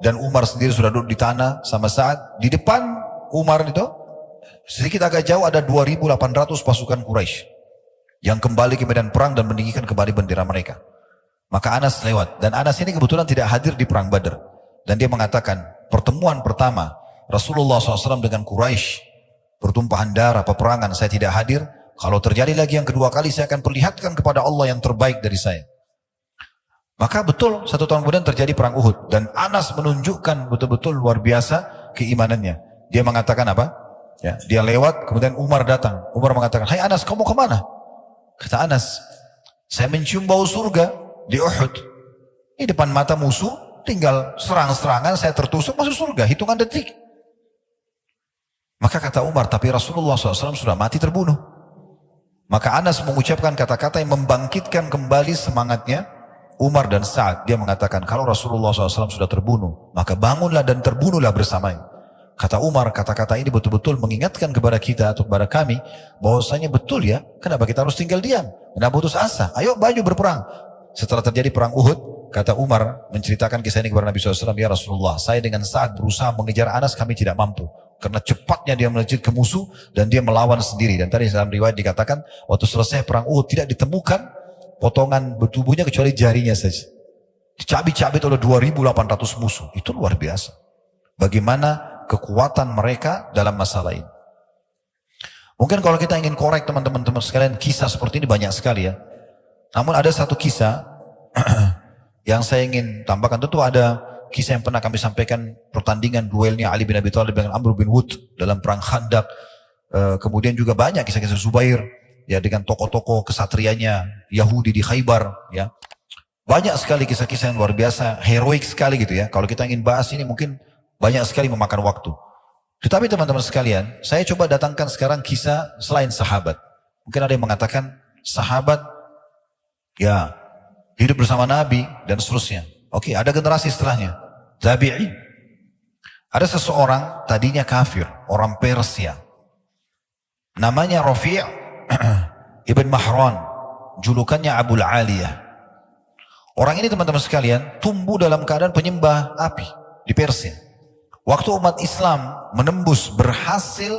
dan Umar sendiri sudah duduk di tanah sama Sa'ad. Di depan Umar itu sedikit agak jauh ada 2.800 pasukan Quraisy yang kembali ke medan perang dan meninggikan kembali bendera mereka. Maka Anas lewat, dan Anas ini kebetulan tidak hadir di perang Badar, dan dia mengatakan pertemuan pertama Rasulullah SAW dengan Quraisy, pertumpahan darah, peperangan, saya tidak hadir. Kalau terjadi lagi yang kedua kali, saya akan perlihatkan kepada Allah yang terbaik dari saya. Maka betul 1 tahun kemudian terjadi perang Uhud, dan Anas menunjukkan betul-betul luar biasa keimanannya. Dia mengatakan apa? Ya, dia lewat, kemudian Umar datang. Umar mengatakan, "Hai Anas, kamu kemana?" Kata Anas, "Saya mencium bau surga di Uhud. Ini depan mata musuh, tinggal serang-serangan, saya tertusuk masuk surga, hitungan detik." Maka kata Umar, tapi Rasulullah SAW sudah mati terbunuh. Maka Anas mengucapkan kata-kata yang membangkitkan kembali semangatnya Umar dan Sa'ad. Dia mengatakan, kalau Rasulullah SAW sudah terbunuh, maka bangunlah dan terbunuhlah bersamanya. Kata Umar, kata-kata ini betul-betul mengingatkan kepada kita atau kepada kami, bahwasanya betul ya, kenapa kita harus tinggal diam? Kenapa putus asa? Ayo baju berperang. Setelah terjadi perang Uhud, kata Umar menceritakan kisah ini kepada Nabi SAW, ya Rasulullah, saya dengan Sa'ad berusaha mengejar Anas, kami tidak mampu. Karena cepatnya dia melejit ke musuh dan dia melawan sendiri. Dan tadi dalam riwayat dikatakan, waktu selesai perang Uhud tidak ditemukan potongan tubuhnya kecuali jarinya saja. Dicabik-cabik oleh 2.800 musuh. Itu luar biasa. Bagaimana kekuatan mereka dalam masalah ini. Mungkin kalau kita ingin korek teman-teman sekalian, kisah seperti ini banyak sekali ya. Namun ada satu kisah yang saya ingin tambahkan. Tentu ada kisah yang pernah kami sampaikan, pertandingan duelnya Ali bin Abi Thalib dengan Amr bin Wud dalam perang Khandaq. Kemudian juga banyak kisah-kisah Zubair ya, dengan tokoh-tokoh kesatrianya Yahudi di Khaybar ya. Banyak sekali kisah-kisah yang luar biasa, heroik sekali gitu ya. Kalau kita ingin bahas ini mungkin banyak sekali memakan waktu. Tetapi teman-teman sekalian, saya coba datangkan sekarang kisah selain sahabat. Mungkin ada yang mengatakan sahabat ya hidup bersama Nabi dan seterusnya. Oke, ada generasi setelahnya, tabi'in. Ada seseorang tadinya kafir, orang Persia. Namanya Rafi' ibn Mahran, julukannya Abul Aliyah. Orang ini teman-teman sekalian tumbuh dalam keadaan penyembah api di Persia. Waktu umat Islam berhasil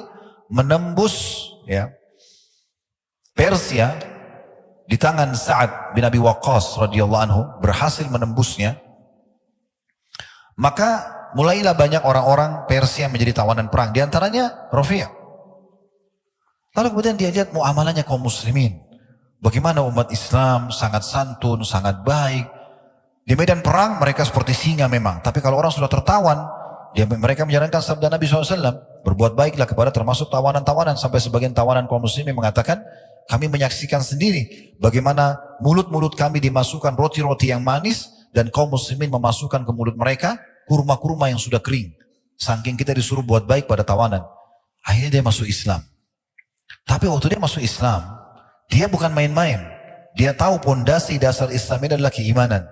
menembus ya Persia di tangan Sa'ad bin Abi Waqqas radhiyallahu anhu, berhasil menembusnya, maka mulailah banyak orang-orang Persia menjadi tawanan perang. Di antaranya Rafi'. Lalu kemudian dia lihat muamalahnya kaum muslimin. Bagaimana umat Islam sangat santun, sangat baik. Di medan perang mereka seperti singa memang. Tapi kalau orang sudah tertawan, mereka menjalankan sabda Nabi SAW. Berbuat baiklah kepada termasuk tawanan-tawanan. Sampai sebagian tawanan kaum muslimin mengatakan, kami menyaksikan sendiri bagaimana mulut-mulut kami dimasukkan roti-roti yang manis dan kaum muslimin memasukkan ke mulut mereka kurma-kurma yang sudah kering. Saking kita disuruh buat baik pada tawanan. Akhirnya dia masuk Islam. Tapi waktu dia masuk Islam, dia bukan main-main. Dia tahu pondasi dasar Islam ini adalah keimanan.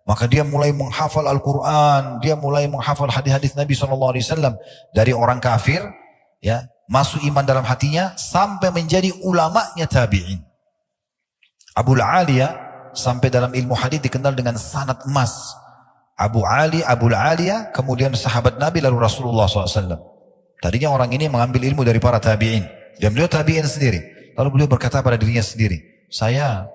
Maka dia mulai menghafal Al-Quran, dia mulai menghafal hadis-hadis Nabi SAW dari orang kafir, ya, masuk iman dalam hatinya sampai menjadi ulamanya tabi'in. Abul Aliyah sampai dalam ilmu hadis dikenal dengan sanad emas. Abul Aliyah kemudian sahabat Nabi lalu Rasulullah SAW. Tadinya orang ini mengambil ilmu dari para tabi'in. Dan beliau tabi'in sendiri. Lalu beliau berkata pada dirinya sendiri, saya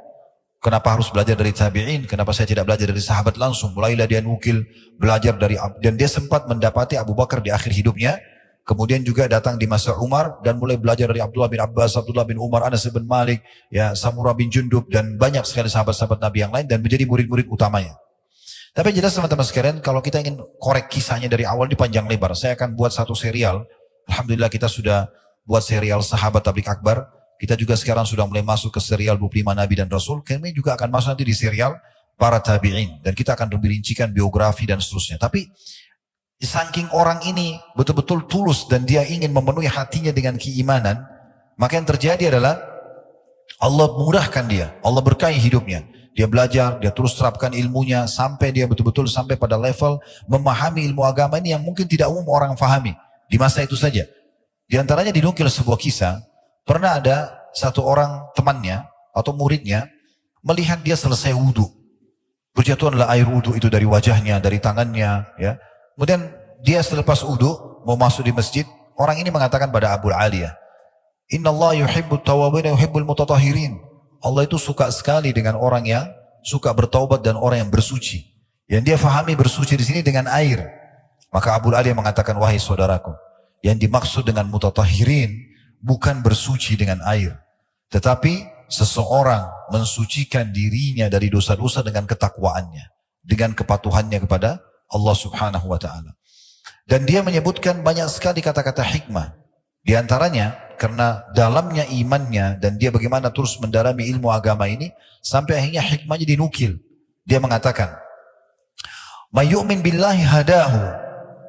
kenapa harus belajar dari tabi'in? Kenapa saya tidak belajar dari sahabat langsung? Mulailah dia nukil belajar dari, dan dia sempat mendapati Abu Bakar di akhir hidupnya. Kemudian juga datang di masa Umar dan mulai belajar dari Abdullah bin Abbas, Abdullah bin Umar, Anas bin Malik, ya, Samurah bin Jundub dan banyak sekali sahabat-sahabat Nabi yang lain dan menjadi murid-murid utamanya. Tapi jelas teman-teman sekalian, kalau kita ingin korek kisahnya dari awal di panjang lebar, saya akan buat satu serial. Alhamdulillah kita sudah buat serial Sahabat Tabligh Akbar. Kita juga sekarang sudah mulai masuk ke serial 25 Nabi dan Rasul. Kami juga akan masuk nanti di serial para tabi'in dan kita akan lebih rincikan biografi dan seterusnya. Tapi saking orang ini betul-betul tulus dan dia ingin memenuhi hatinya dengan keimanan, maka yang terjadi adalah Allah mudahkan dia, Allah berkahi hidupnya. Dia belajar, dia terus terapkan ilmunya sampai dia betul-betul sampai pada level memahami ilmu agama ini yang mungkin tidak umum orang fahami di masa itu saja. Di antaranya dinukil sebuah kisah, pernah ada satu orang temannya atau muridnya melihat dia selesai wudhu. Berjatuhanlah air wudhu itu dari wajahnya, dari tangannya, ya. Kemudian dia selepas wudhu mau masuk di masjid, orang ini mengatakan pada Abu Aliyah, Inna Allah yuhibbut tawabin yuhibbul mutatahirin. Allah itu suka sekali dengan orang yang suka bertaubat dan orang yang bersuci. Yang dia fahami bersuci di sini dengan air. Maka Abu Aliyah mengatakan, wahai saudaraku, yang dimaksud dengan mutatahirin bukan bersuci dengan air, tetapi seseorang mensucikan dirinya dari dosa-dosa dengan ketakwaannya, dengan kepatuhannya kepada Allah Subhanahu wa ta'ala. Dan dia menyebutkan banyak sekali kata-kata hikmah. Di antaranya karena dalamnya imannya dan dia bagaimana terus mendalami ilmu agama ini sampai akhirnya hikmahnya dinukil. Dia mengatakan, "May yu'min billahi hadahu."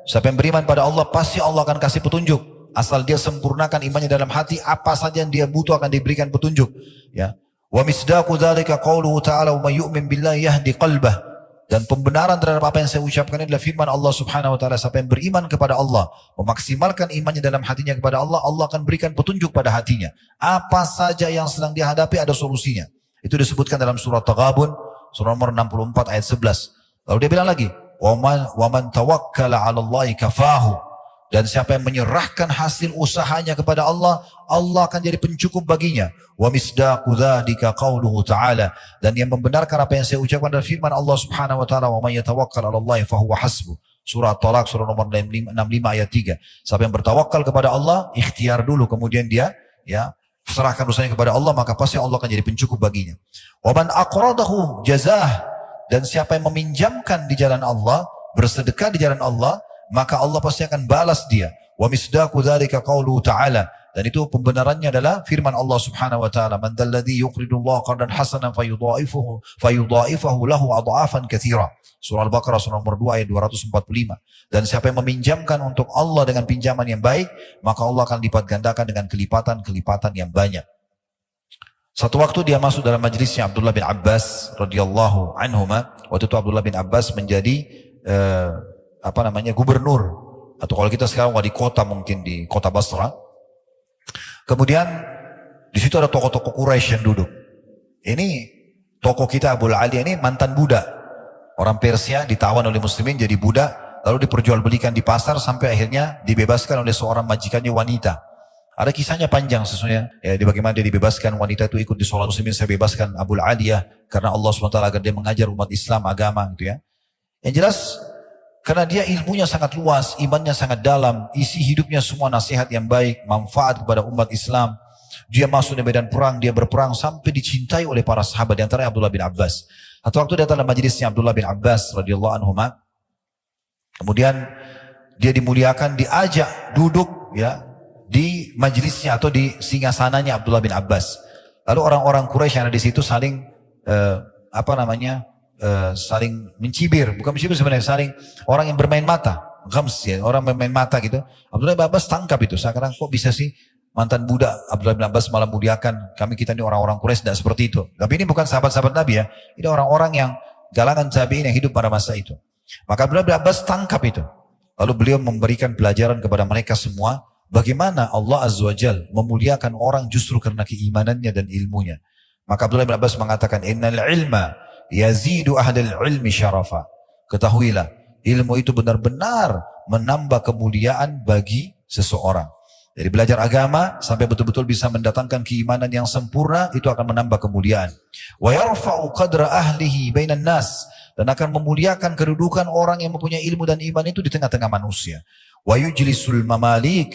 Siapa yang beriman pada Allah pasti Allah akan kasih petunjuk. asal dia sempurnakan imannya dalam hati, apa saja yang dia butuh akan diberikan petunjuk. Ya. Wa misdaqu dzalika qauluhu ta'ala wa may yu'min billahi yahdi qalbah. Dan pembenaran terhadap apa yang saya ucapkan adalah firman Allah Subhanahu wa taala, siapa yang beriman kepada Allah, memaksimalkan imannya dalam hatinya kepada Allah, Allah akan berikan petunjuk pada hatinya. Apa saja yang sedang dia hadapi ada solusinya. Itu disebutkan dalam surah Taghabun, surah nomor 64 ayat 11. Lalu dia bilang lagi, wa man tawakkala 'ala Allahi kafahu. Dan siapa yang menyerahkan hasil usahanya kepada Allah, Allah akan jadi pencukup baginya. Wa misdaqu dzalika qauluhu ta'ala. Dan yang membenarkan apa yang saya ucapkan adalah firman Allah Subhanahu wa taala, wa may yatawakkal 'ala Allahi fahuwa hasbuh. Surah At-Talaq surah nomor 65 ayat 3. Siapa yang bertawakal kepada Allah, ikhtiar dulu kemudian dia serahkan usahanya kepada Allah, maka pasti Allah akan jadi pencukup baginya. Wa man aqradahu jazah. Dan siapa yang meminjamkan di jalan Allah, bersedekah di jalan Allah, maka Allah pasti akan balas dia. Wa misdaqu dzalika qauluhu ta'ala. Dan itu pembenarannya adalah firman Allah Subhanahu wa taala, man dzalladzi yuqridullaha qardan hasanan fayudha'ifahu lahu adha'afan katsira. Surah Al-Baqarah surah nomor 2 ayat 245. Dan siapa yang meminjamkan untuk Allah dengan pinjaman yang baik, maka Allah akan lipat gandakan dengan kelipatan-kelipatan yang banyak. Satu waktu dia masuk dalam majlisnya Abdullah bin Abbas radhiyallahu anhuma. Waktu itu Abdullah bin Abbas menjadi gubernur, atau kalau kita sekarang wali kota, mungkin di kota Basra. Kemudian di situ ada tokoh-tokoh Quraisy yang duduk. Ini tokoh kita Abu Ali ini mantan budak, orang Persia, ditawan oleh muslimin jadi budak, lalu diperjualbelikan di pasar sampai akhirnya dibebaskan oleh seorang majikannya wanita. Ada kisahnya panjang sesungguhnya, ya, di bagaimana dia dibebaskan, wanita itu ikut di sholat muslimin, saya bebaskan Abu Aliyah karena Allah SWT agar dia mengajar umat Islam agama gitu ya. Yang jelas karena dia ilmunya sangat luas, imannya sangat dalam, isi hidupnya semua nasihat yang baik, manfaat kepada umat Islam. Dia masuk di medan perang, dia berperang sampai dicintai oleh para sahabat, di antara Abdullah bin Abbas. Atau waktu datang dalam majelisnya Abdullah bin Abbas radhiyallahu anhu, kemudian dia dimuliakan, diajak duduk ya di majelisnya atau di singgasananya Abdullah bin Abbas. Lalu orang-orang Quraisy yang ada di situ saling saling mencibir, bukan mencibir sebenarnya, saling orang yang bermain mata, gams ya, orang bermain mata gitu. Abdullah bin Abbas tangkap itu, sekarang kok bisa sih mantan budak Abdullah bin Abbas malah muliakan kita ini orang-orang Quraisy, tidak seperti itu. Tapi ini bukan sahabat-sahabat Nabi ya, ini orang-orang yang galangan tabi'in yang hidup pada masa itu. Maka Abdullah bin Abbas tangkap itu. Lalu beliau memberikan pelajaran kepada mereka semua, bagaimana Allah Azza wa Jal memuliakan orang justru karena keimanannya dan ilmunya. Maka Abdullah bin Abbas mengatakan, innal ilma yazidu ahlul ilmi syarafa. Ketahuilah, ilmu itu benar-benar menambah kemuliaan bagi seseorang. Jadi belajar agama sampai betul-betul bisa mendatangkan keimanan yang sempurna, itu akan menambah kemuliaan. Wa yarfa'u qadra ahlihi bainan nas. Dan akan memuliakan kedudukan orang yang mempunyai ilmu dan iman itu di tengah-tengah manusia. Wa yujlisul mamalik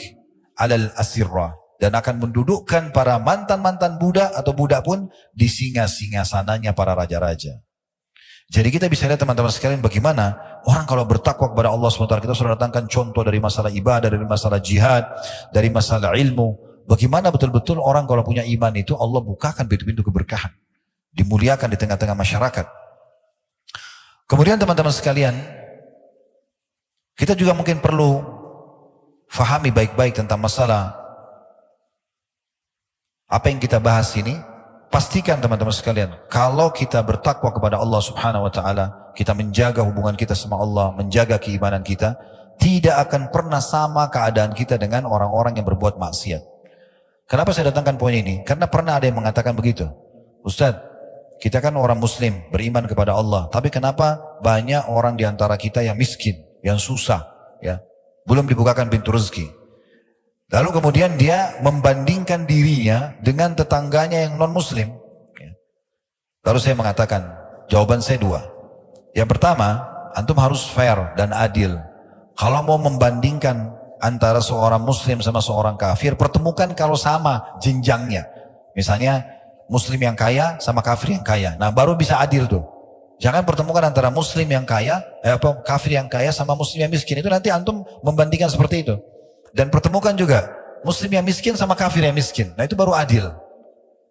alal asirra. Dan akan mendudukkan para mantan-mantan budak atau budak pun di singa-singa sananya para raja-raja. Jadi kita bisa lihat teman-teman sekalian bagaimana orang kalau bertakwa kepada Allah SWT, kita sudah datangkan contoh dari masalah ibadah, dari masalah jihad, dari masalah ilmu. Bagaimana betul-betul orang kalau punya iman itu Allah bukakan pintu-pintu keberkahan. Dimuliakan di tengah-tengah masyarakat. Kemudian teman-teman sekalian, kita juga mungkin perlu fahami baik-baik tentang masalah apa yang kita bahas ini. Pastikan teman-teman sekalian, kalau kita bertakwa kepada Allah Subhanahu wa taala, kita menjaga hubungan kita sama Allah, menjaga keimanan kita, tidak akan pernah sama keadaan kita dengan orang-orang yang berbuat maksiat. Kenapa saya datangkan poin ini? Karena pernah ada yang mengatakan begitu. Ustaz, kita kan orang muslim, beriman kepada Allah, tapi kenapa banyak orang di antara kita yang miskin, yang susah, ya, belum dibukakan pintu rezeki. Lalu kemudian dia membandingkan dirinya dengan tetangganya yang non muslim. Lalu saya mengatakan, jawaban saya dua. Yang pertama, antum harus fair dan adil. Kalau mau membandingkan antara seorang muslim sama seorang kafir, pertemukan kalau sama jenjangnya. Misalnya muslim yang kaya sama kafir yang kaya. Nah baru bisa adil tuh. Jangan pertemukan antara muslim yang kaya, kafir yang kaya sama muslim yang miskin. Itu nanti antum membandingkan seperti itu. Dan pertemukan juga muslim yang miskin sama kafir yang miskin. Nah itu baru adil.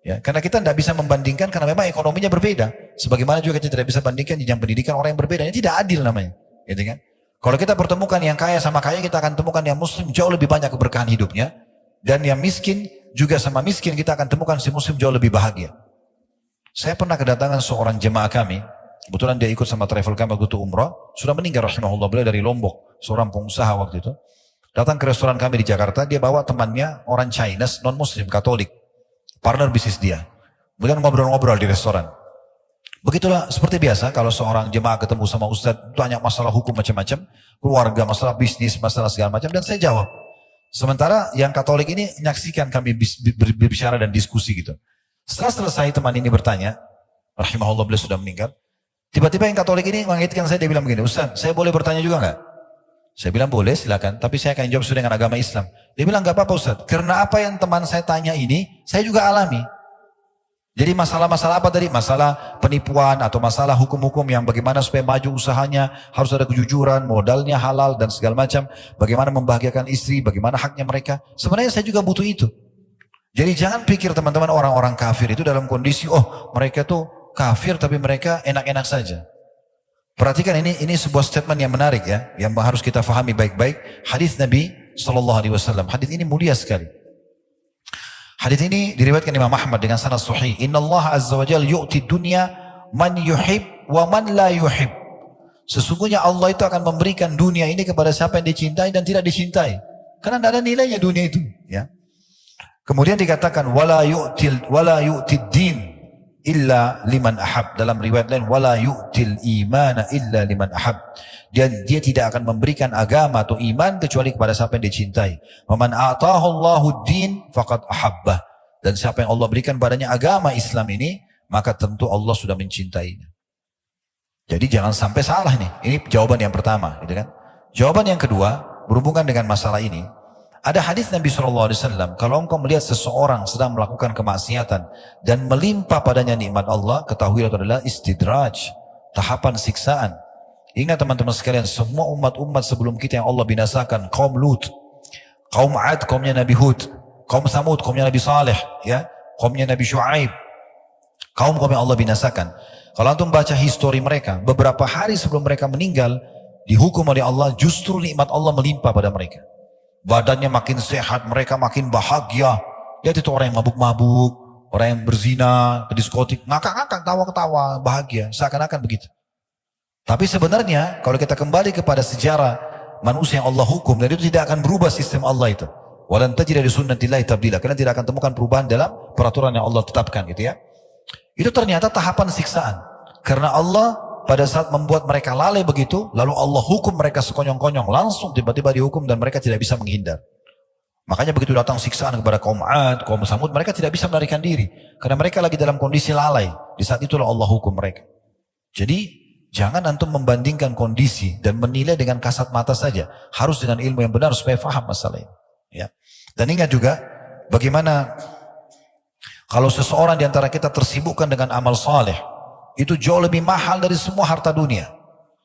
Ya, karena kita tidak bisa membandingkan karena memang ekonominya berbeda. Sebagaimana juga kita tidak bisa bandingkan jenjang pendidikan orang yang berbeda. Ini tidak adil namanya. Gitu kan? Kalau kita pertemukan yang kaya sama kaya, kita akan temukan yang muslim jauh lebih banyak keberkahan hidupnya. Dan yang miskin juga sama miskin, kita akan temukan si muslim jauh lebih bahagia. Saya pernah kedatangan seorang jemaah kami, kebetulan dia ikut sama travel kami waktu itu umrah, sudah meninggal rahimahullah, beliau dari Lombok, seorang pengusaha waktu itu. Datang ke restoran kami di Jakarta, dia bawa temannya orang Chinese, non-muslim, Katolik. Partner bisnis dia. Kemudian ngobrol-ngobrol di restoran. Begitulah seperti biasa, kalau seorang jemaah ketemu sama ustadz, banyak masalah hukum macam-macam, keluarga, masalah bisnis, masalah segala macam, dan saya jawab. Sementara yang Katolik ini menyaksikan kami berbicara dan diskusi gitu. Setelah selesai teman ini bertanya, rahimahullah beliau sudah meninggal, tiba-tiba yang Katolik ini mengingatkan saya, dia bilang begini, Ustaz, saya boleh bertanya juga nggak? Saya bilang boleh, silakan, tapi saya akan jawab sesuai dengan agama Islam. Dia bilang nggak apa-apa Ustaz, karena apa yang teman saya tanya ini, saya juga alami. Jadi masalah-masalah apa tadi? Masalah penipuan atau masalah hukum-hukum yang bagaimana supaya maju usahanya, harus ada kejujuran, modalnya halal dan segala macam. Bagaimana membahagiakan istri, bagaimana haknya mereka. Sebenarnya saya juga butuh itu. Jadi jangan pikir teman-teman orang-orang kafir itu dalam kondisi, oh mereka tuh kafir tapi mereka enak-enak saja. Perhatikan ini sebuah statement yang menarik ya, yang harus kita fahami baik-baik. Hadis Nabi SAW. Hadis ini mulia sekali. Hadis ini diriwayatkan Imam Ahmad dengan sanad sahih. Inna Allah azza wa jalla yu'ti dunya man yuhib wa man la yuhib. Sesungguhnya Allah itu akan memberikan dunia ini kepada siapa yang dicintai dan tidak dicintai. Karena tidak ada nilainya dunia itu. Ya. Kemudian dikatakan wala yu'tid din illa liman ahab. Dalam riwayat lain wala yu'til imana illa liman ahab. Dan dia tidak akan memberikan agama atau iman kecuali kepada siapa yang dicintai. Waman a'tahu Allahu din faqad ahabbah. Dan siapa yang Allah berikan padanya agama Islam ini, maka tentu Allah sudah mencintainya. Jadi jangan sampai salah nih. Ini jawaban yang pertama, gitu kan? Jawaban yang kedua berhubungan dengan masalah ini. Ada hadis Nabi SAW, kalau engkau melihat seseorang sedang melakukan kemaksiatan dan melimpah padanya nikmat Allah, ketahuilah itu adalah istidraj, tahapan siksaan. Ingat teman-teman sekalian, semua umat-umat sebelum kita yang Allah binasakan, kaum Lut, kaum Ad, kaumnya Nabi Hud, kaum Samud, kaumnya Nabi Saleh, ya, kaumnya Nabi Shu'aib, kaum yang Allah binasakan. Kalau antum baca histori mereka, beberapa hari sebelum mereka meninggal, dihukum oleh Allah, justru nikmat Allah melimpah pada mereka. Badannya makin sehat, mereka makin bahagia. Lihat itu orang yang mabuk-mabuk, orang yang berzina, ke diskotik, ngakak-ngakak, tawa-ketawa, bahagia, seakan-akan begitu. Tapi sebenarnya kalau kita kembali kepada sejarah manusia yang Allah hukum, dan itu tidak akan berubah sistem Allah itu. Walan tajida li sunnatillahi tabdila, karena tidak akan temukan perubahan dalam peraturan yang Allah tetapkan gitu ya. Itu ternyata tahapan siksaan. Karena Allah pada saat membuat mereka lalai begitu, lalu Allah hukum mereka sekonyong-konyong, langsung tiba-tiba dihukum dan mereka tidak bisa menghindar. Makanya begitu datang siksaan kepada kaum Ad, kaum Samud, mereka tidak bisa melarikan diri. Karena mereka lagi dalam kondisi lalai. Di saat itulah Allah hukum mereka. Jadi jangan antum membandingkan kondisi dan menilai dengan kasat mata saja. Harus dengan ilmu yang benar supaya faham masalah ini. Ya. Dan ingat juga bagaimana kalau seseorang di antara kita tersibukkan dengan amal saleh, itu jauh lebih mahal dari semua harta dunia.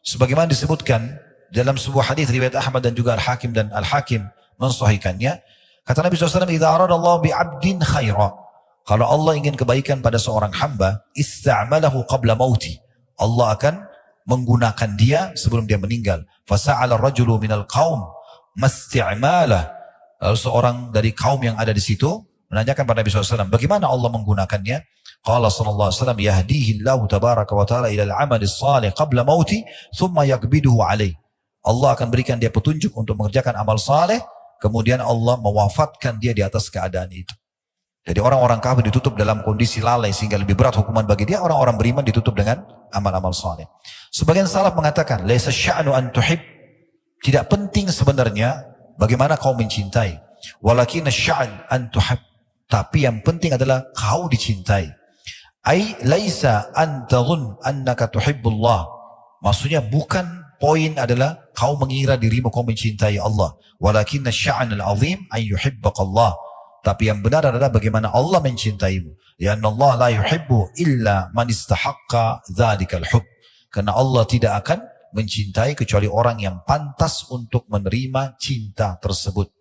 Sebagaimana disebutkan dalam sebuah hadis riwayat Ahmad dan juga Al-Hakim, dan Al-Hakim mensahihkannya. Kata Nabi SAW, "Idza aradallahu bi'abdin khaira." Kalau Allah ingin kebaikan pada seorang hamba, ista'malahu qabla mauti. Allah akan menggunakan dia sebelum dia meninggal. Fasa'ala rajulu minal qaum masti'malah. Lalu seorang dari kaum yang ada di situ menanyakan pada Nabi SAW, bagaimana Allah menggunakannya? Qala sallallahu alaihi wasallam, yahdihillahu tabaraka wa ta'ala ila al-'amali salih qabla mauti thumma yaqbiduhu alaih. Allah akan berikan dia petunjuk untuk mengerjakan amal saleh, kemudian Allah mewafatkan dia di atas keadaan itu. Jadi orang-orang kafir ditutup dalam kondisi lalai sehingga lebih berat hukuman bagi dia. Orang-orang beriman ditutup dengan amal-amal saleh. Sebagian salaf mengatakan, laisa sya'nu an tuhib. Tidak penting sebenarnya bagaimana kau mencintai. Walakin sya'an an tuhab. Tapi yang penting adalah kau dicintai. Ai laisa an tadhun annaka tuhibbullah. Maksudnya bukan poin adalah kau mengira dirimu kau mencintai Allah. Walakin sya'an al-azim an yuhibbaqallah. Tapi yang benar adalah bagaimana Allah mencintaimu. Ya Allah la yuhibbu illa man istahaqqa dzalikal hub. Karena Allah tidak akan mencintai kecuali orang yang pantas untuk menerima cinta tersebut.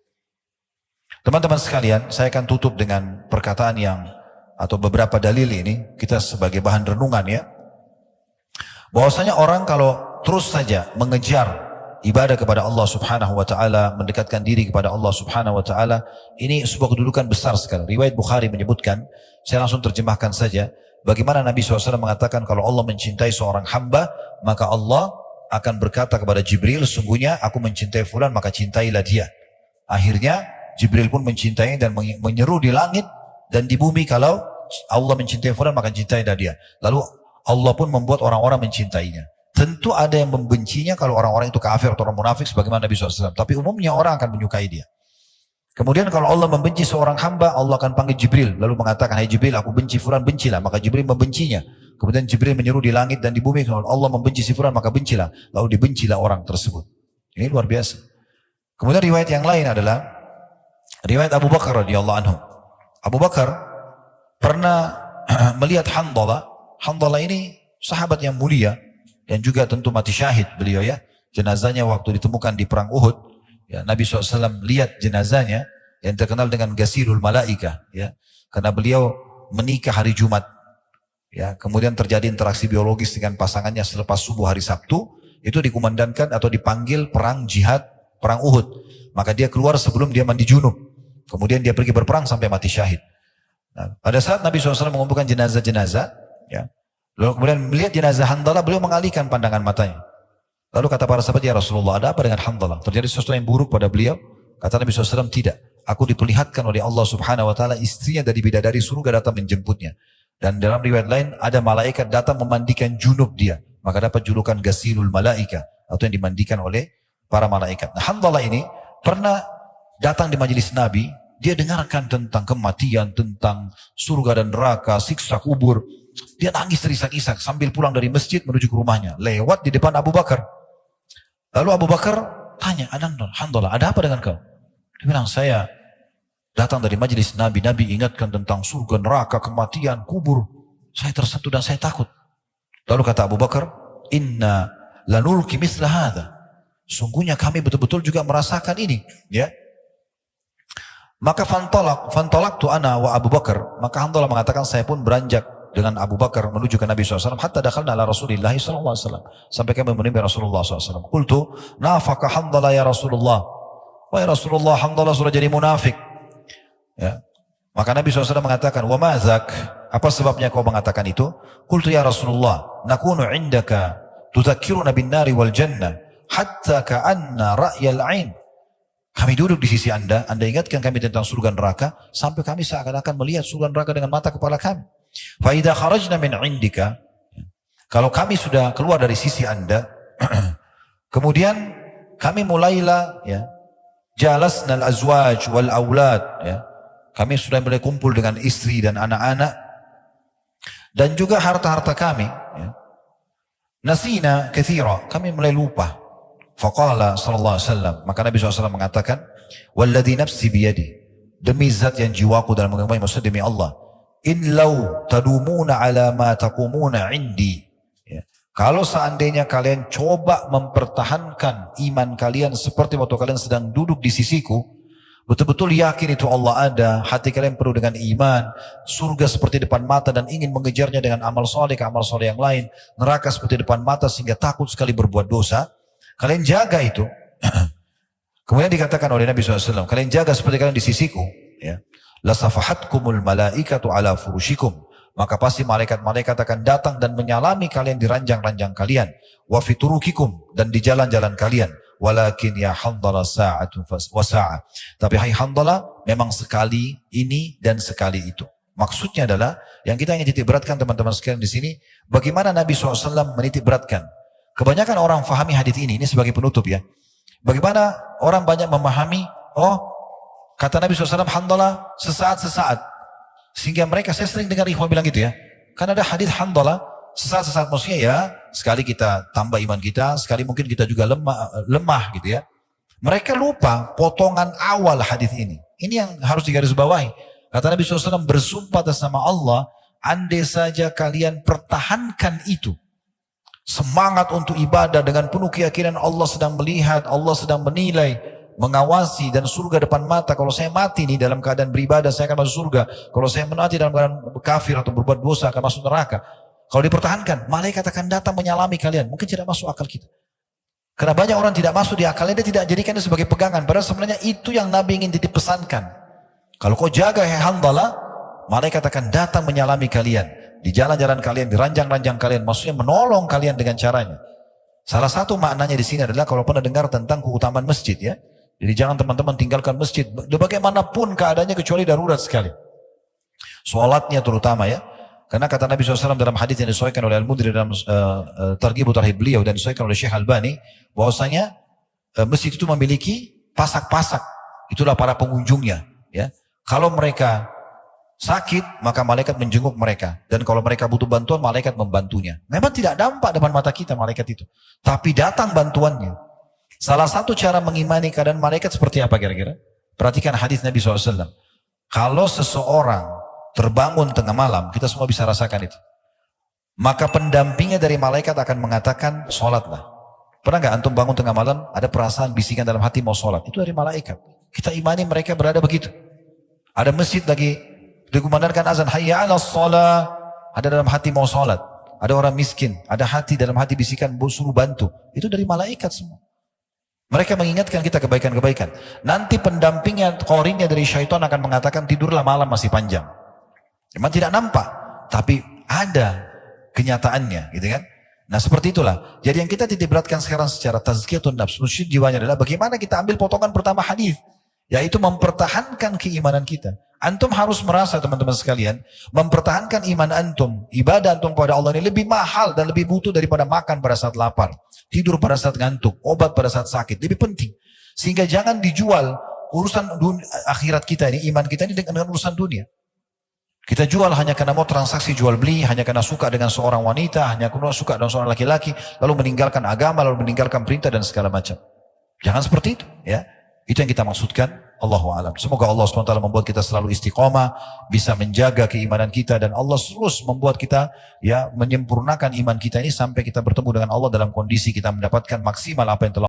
Teman-teman sekalian, saya akan tutup dengan perkataan yang atau beberapa dalil ini kita sebagai bahan renungan ya. Bahwasanya orang kalau terus saja mengejar ibadah kepada Allah Subhanahu wa taala, mendekatkan diri kepada Allah Subhanahu wa taala, ini sebuah kedudukan besar sekali. Riwayat Bukhari menyebutkan, saya langsung terjemahkan saja, bagaimana Nabi SAW mengatakan kalau Allah mencintai seorang hamba, maka Allah akan berkata kepada Jibril, sungguhnya aku mencintai fulan, maka cintailah dia. Akhirnya Jibril pun mencintai dan menyeru di langit dan di bumi, kalau Allah mencintai fulan maka cintailah dia. Lalu Allah pun membuat orang-orang mencintainya. Tentu ada yang membencinya kalau orang-orang itu kafir atau orang munafik sebagaimana Nabi SAW. Tapi umumnya orang akan menyukai dia. Kemudian kalau Allah membenci seorang hamba, Allah akan panggil Jibril. Lalu mengatakan, hai Jibril, aku benci fulan, bencilah. Maka Jibril membencinya. Kemudian Jibril menyeru di langit dan di bumi, kalau Allah membenci si fulan, maka bencilah. Lalu dibencilah orang tersebut. Ini luar biasa. Kemudian riwayat yang lain adalah riwayat Abu Bakar radhiyallahu anhu. Abu Bakar pernah melihat Handalah. Handalah ini sahabat yang mulia dan juga tentu mati syahid beliau ya. Jenazahnya waktu ditemukan di perang Uhud, ya, Nabi SAW lihat jenazahnya yang terkenal dengan Ghasilul Malaikah, ya, karena beliau menikah hari Jumat, ya, kemudian terjadi interaksi biologis dengan pasangannya selepas subuh hari Sabtu, itu dikumandangkan atau dipanggil perang jihad, perang Uhud. Maka dia keluar sebelum dia mandi junub, kemudian dia pergi berperang sampai mati syahid. Nah, pada saat Nabi SAW mengumpulkan jenazah-jenazah, ya, lalu kemudian melihat jenazah Handalah, beliau mengalihkan pandangan matanya. Lalu kata para sahabat, ya Rasulullah, ada apa dengan Handalah? Terjadi sesuatu yang buruk pada beliau? Kata Nabi SAW, tidak. Aku diperlihatkan oleh Allah Subhanahu wa taala, istrinya dari bidadari surga datang menjemputnya. Dan dalam riwayat lain ada malaikat datang memandikan junub dia. Maka dapat julukan Ghasilul Malaika, atau yang dimandikan oleh para malaikat. Nah, Handalah ini pernah datang di majelis Nabi, dia dengarkan tentang kematian, tentang surga dan neraka, siksa kubur. Dia nangis terisak-isak sambil pulang dari masjid menuju ke rumahnya. Lewat di depan Abu Bakar. Lalu Abu Bakar tanya, Handalah, ada apa dengan kau? Dia bilang, saya datang dari majelis Nabi. Nabi ingatkan tentang surga, neraka, kematian, kubur. Saya tersentuh dan saya takut. Lalu kata Abu Bakar, inna lanulki misla hadha. Sungguhnya kami betul-betul juga merasakan ini. Ya. Maka fantolak tu ana wa Abu Bakar. Maka Handalah mengatakan, saya pun beranjak dengan Abu Bakar menuju ke Nabi SAW. Hatta dakhalna ala Rasulillah SAW. Sampai kami menemui Rasulullah SAW. Qultu, nafaka Handalah ya Rasulullah. Wahai Rasulullah, Handalah sudah jadi munafik. Ya. Maka Nabi SAW mengatakan, wa mazak, apa sebabnya kau mengatakan itu? Qultu ya Rasulullah, nakunu indaka tudzakkiruna bin nari wal jannah hatta ka'anna ra'yal ain. Kami duduk di sisi Anda ingatkan kami tentang surga neraka, sampai kami seakan-akan melihat surga neraka dengan mata kepala kami. Fa idza kharajna min indika, kalau kami sudah keluar dari sisi Anda, kemudian kami mulailah, ya, jalasna al-azwaj wal aulad, ya. Kami sudah mulai kumpul dengan istri dan anak-anak dan juga harta-harta kami, ya. Nasina katsira, kami mulai lupa. Faqala sallallahu alaihi wasallam, maka Nabi SAW mengatakan, walladzi nafsi biyadi, demi zat yang jiwaku dalam genggamannya, maksud demi Allah, in law tadumuna ala ma taqumuna indi, ya. Kalau seandainya kalian coba mempertahankan iman kalian seperti waktu kalian sedang duduk di sisiku, betul-betul yakin itu Allah ada, hati kalian penuh dengan iman, surga seperti depan mata dan ingin mengejarnya dengan amal soleh ke amal soleh yang lain, neraka seperti depan mata sehingga takut sekali berbuat dosa, kalian jaga itu. Kemudian dikatakan oleh Nabi SAW, kalian jaga seperti kalian di sisiku, ya. La safahatkumul malaikatu ala furushikum, maka pasti malaikat-malaikat akan datang dan menyalami kalian di ranjang-ranjang kalian, wa fiturukikum, dan di jalan-jalan kalian. Walakin ya Handalah sa'atun wa sa'ah, tapi hai Handalah, memang sekali ini dan sekali itu. Maksudnya adalah yang kita ingin titik beratkan teman-teman sekalian di sini, bagaimana Nabi SAW menitik beratkan. Kebanyakan orang fahami hadis ini sebagai penutup, ya. Bagaimana orang banyak memahami, oh, kata Nabi SAW, Handalah sesaat-sesaat. Sehingga mereka, saya sering dengar ikhwan bilang gitu, ya. Karena ada hadis Handalah sesaat-sesaat, maksudnya ya, sekali kita tambah iman kita, sekali mungkin kita juga lemah gitu, ya. Mereka lupa potongan awal hadis ini. Ini yang harus digarisbawahi. Kata Nabi SAW, bersumpah atas nama Allah, andai saja kalian pertahankan itu, semangat untuk ibadah dengan penuh keyakinan Allah sedang melihat, Allah sedang menilai, mengawasi, dan surga depan mata. Kalau saya mati nih dalam keadaan beribadah, saya akan masuk surga. Kalau saya mati dalam keadaan kafir atau berbuat dosa, akan masuk neraka. Kalau dipertahankan, malaikat akan datang menyalami kalian. Mungkin tidak masuk akal kita. Karena banyak orang tidak masuk di akalnya, dia tidak jadikan itu sebagai pegangan. Padahal sebenarnya itu yang Nabi ingin titip pesankan. Kalau kau jaga hai Hanzalah, malaikat akan datang menyalami kalian. Di jalan-jalan kalian, di ranjang-ranjang kalian. Maksudnya menolong kalian dengan caranya. Salah satu maknanya di sini adalah kalau pernah dengar tentang keutamaan masjid ya. Jadi jangan teman-teman tinggalkan masjid. Bagaimanapun keadaannya kecuali darurat sekali. Sholatnya terutama ya. Karena kata Nabi SAW dalam hadis yang disahihkan oleh Al-Mundhir dalam Targhib Tarhib beliau dan disahihkan oleh Syekh Albani, bahwasanya masjid itu memiliki pasak-pasak. Itulah para pengunjungnya. Ya. Kalau mereka sakit, maka malaikat menjenguk mereka. Dan kalau mereka butuh bantuan, malaikat membantunya. Memang tidak nampak depan mata kita malaikat itu. Tapi datang bantuannya. Salah satu cara mengimani keadaan malaikat seperti apa kira-kira? Perhatikan hadis Nabi SAW. Kalau seseorang terbangun tengah malam, kita semua bisa rasakan itu. Maka pendampingnya dari malaikat akan mengatakan, sholatlah. Pernah nggak antum bangun tengah malam, ada perasaan bisikan dalam hati mau sholat? Itu dari malaikat. Kita imani mereka berada begitu. Ada masjid lagi, dikumandangkan azan, hayya ala sholat. Ada dalam hati mau sholat. Ada orang miskin, ada hati dalam hati bisikan, suruh bantu. Itu dari malaikat semua. Mereka mengingatkan kita kebaikan-kebaikan. Nanti pendampingnya, korinnya dari syaitan akan mengatakan, tidurlah malam masih panjang. Memang tidak nampak, tapi ada kenyataannya, gitu kan? Nah seperti itulah. Jadi yang kita titik beratkan sekarang secara tazkiyatun nafs, musyid jiwanya adalah bagaimana kita ambil potongan pertama hadis, yaitu mempertahankan keimanan kita. Antum harus merasa teman-teman sekalian, mempertahankan iman antum, ibadah antum pada Allah ini lebih mahal dan lebih butuh daripada makan pada saat lapar, tidur pada saat ngantuk, obat pada saat sakit, lebih penting. Sehingga jangan dijual urusan akhirat kita ini, iman kita ini dengan urusan dunia. Kita jual hanya karena mau transaksi jual beli, hanya karena suka dengan seorang wanita, hanya karena suka dengan seorang laki-laki, lalu meninggalkan agama, lalu meninggalkan perintah dan segala macam. Jangan seperti itu, ya. Itu yang kita maksudkan. Allahu a'lam. Semoga Allah SWT membuat kita selalu istiqomah, bisa menjaga keimanan kita, dan Allah terus membuat kita ya menyempurnakan iman kita ini sampai kita bertemu dengan Allah dalam kondisi kita mendapatkan maksimal apa yang telah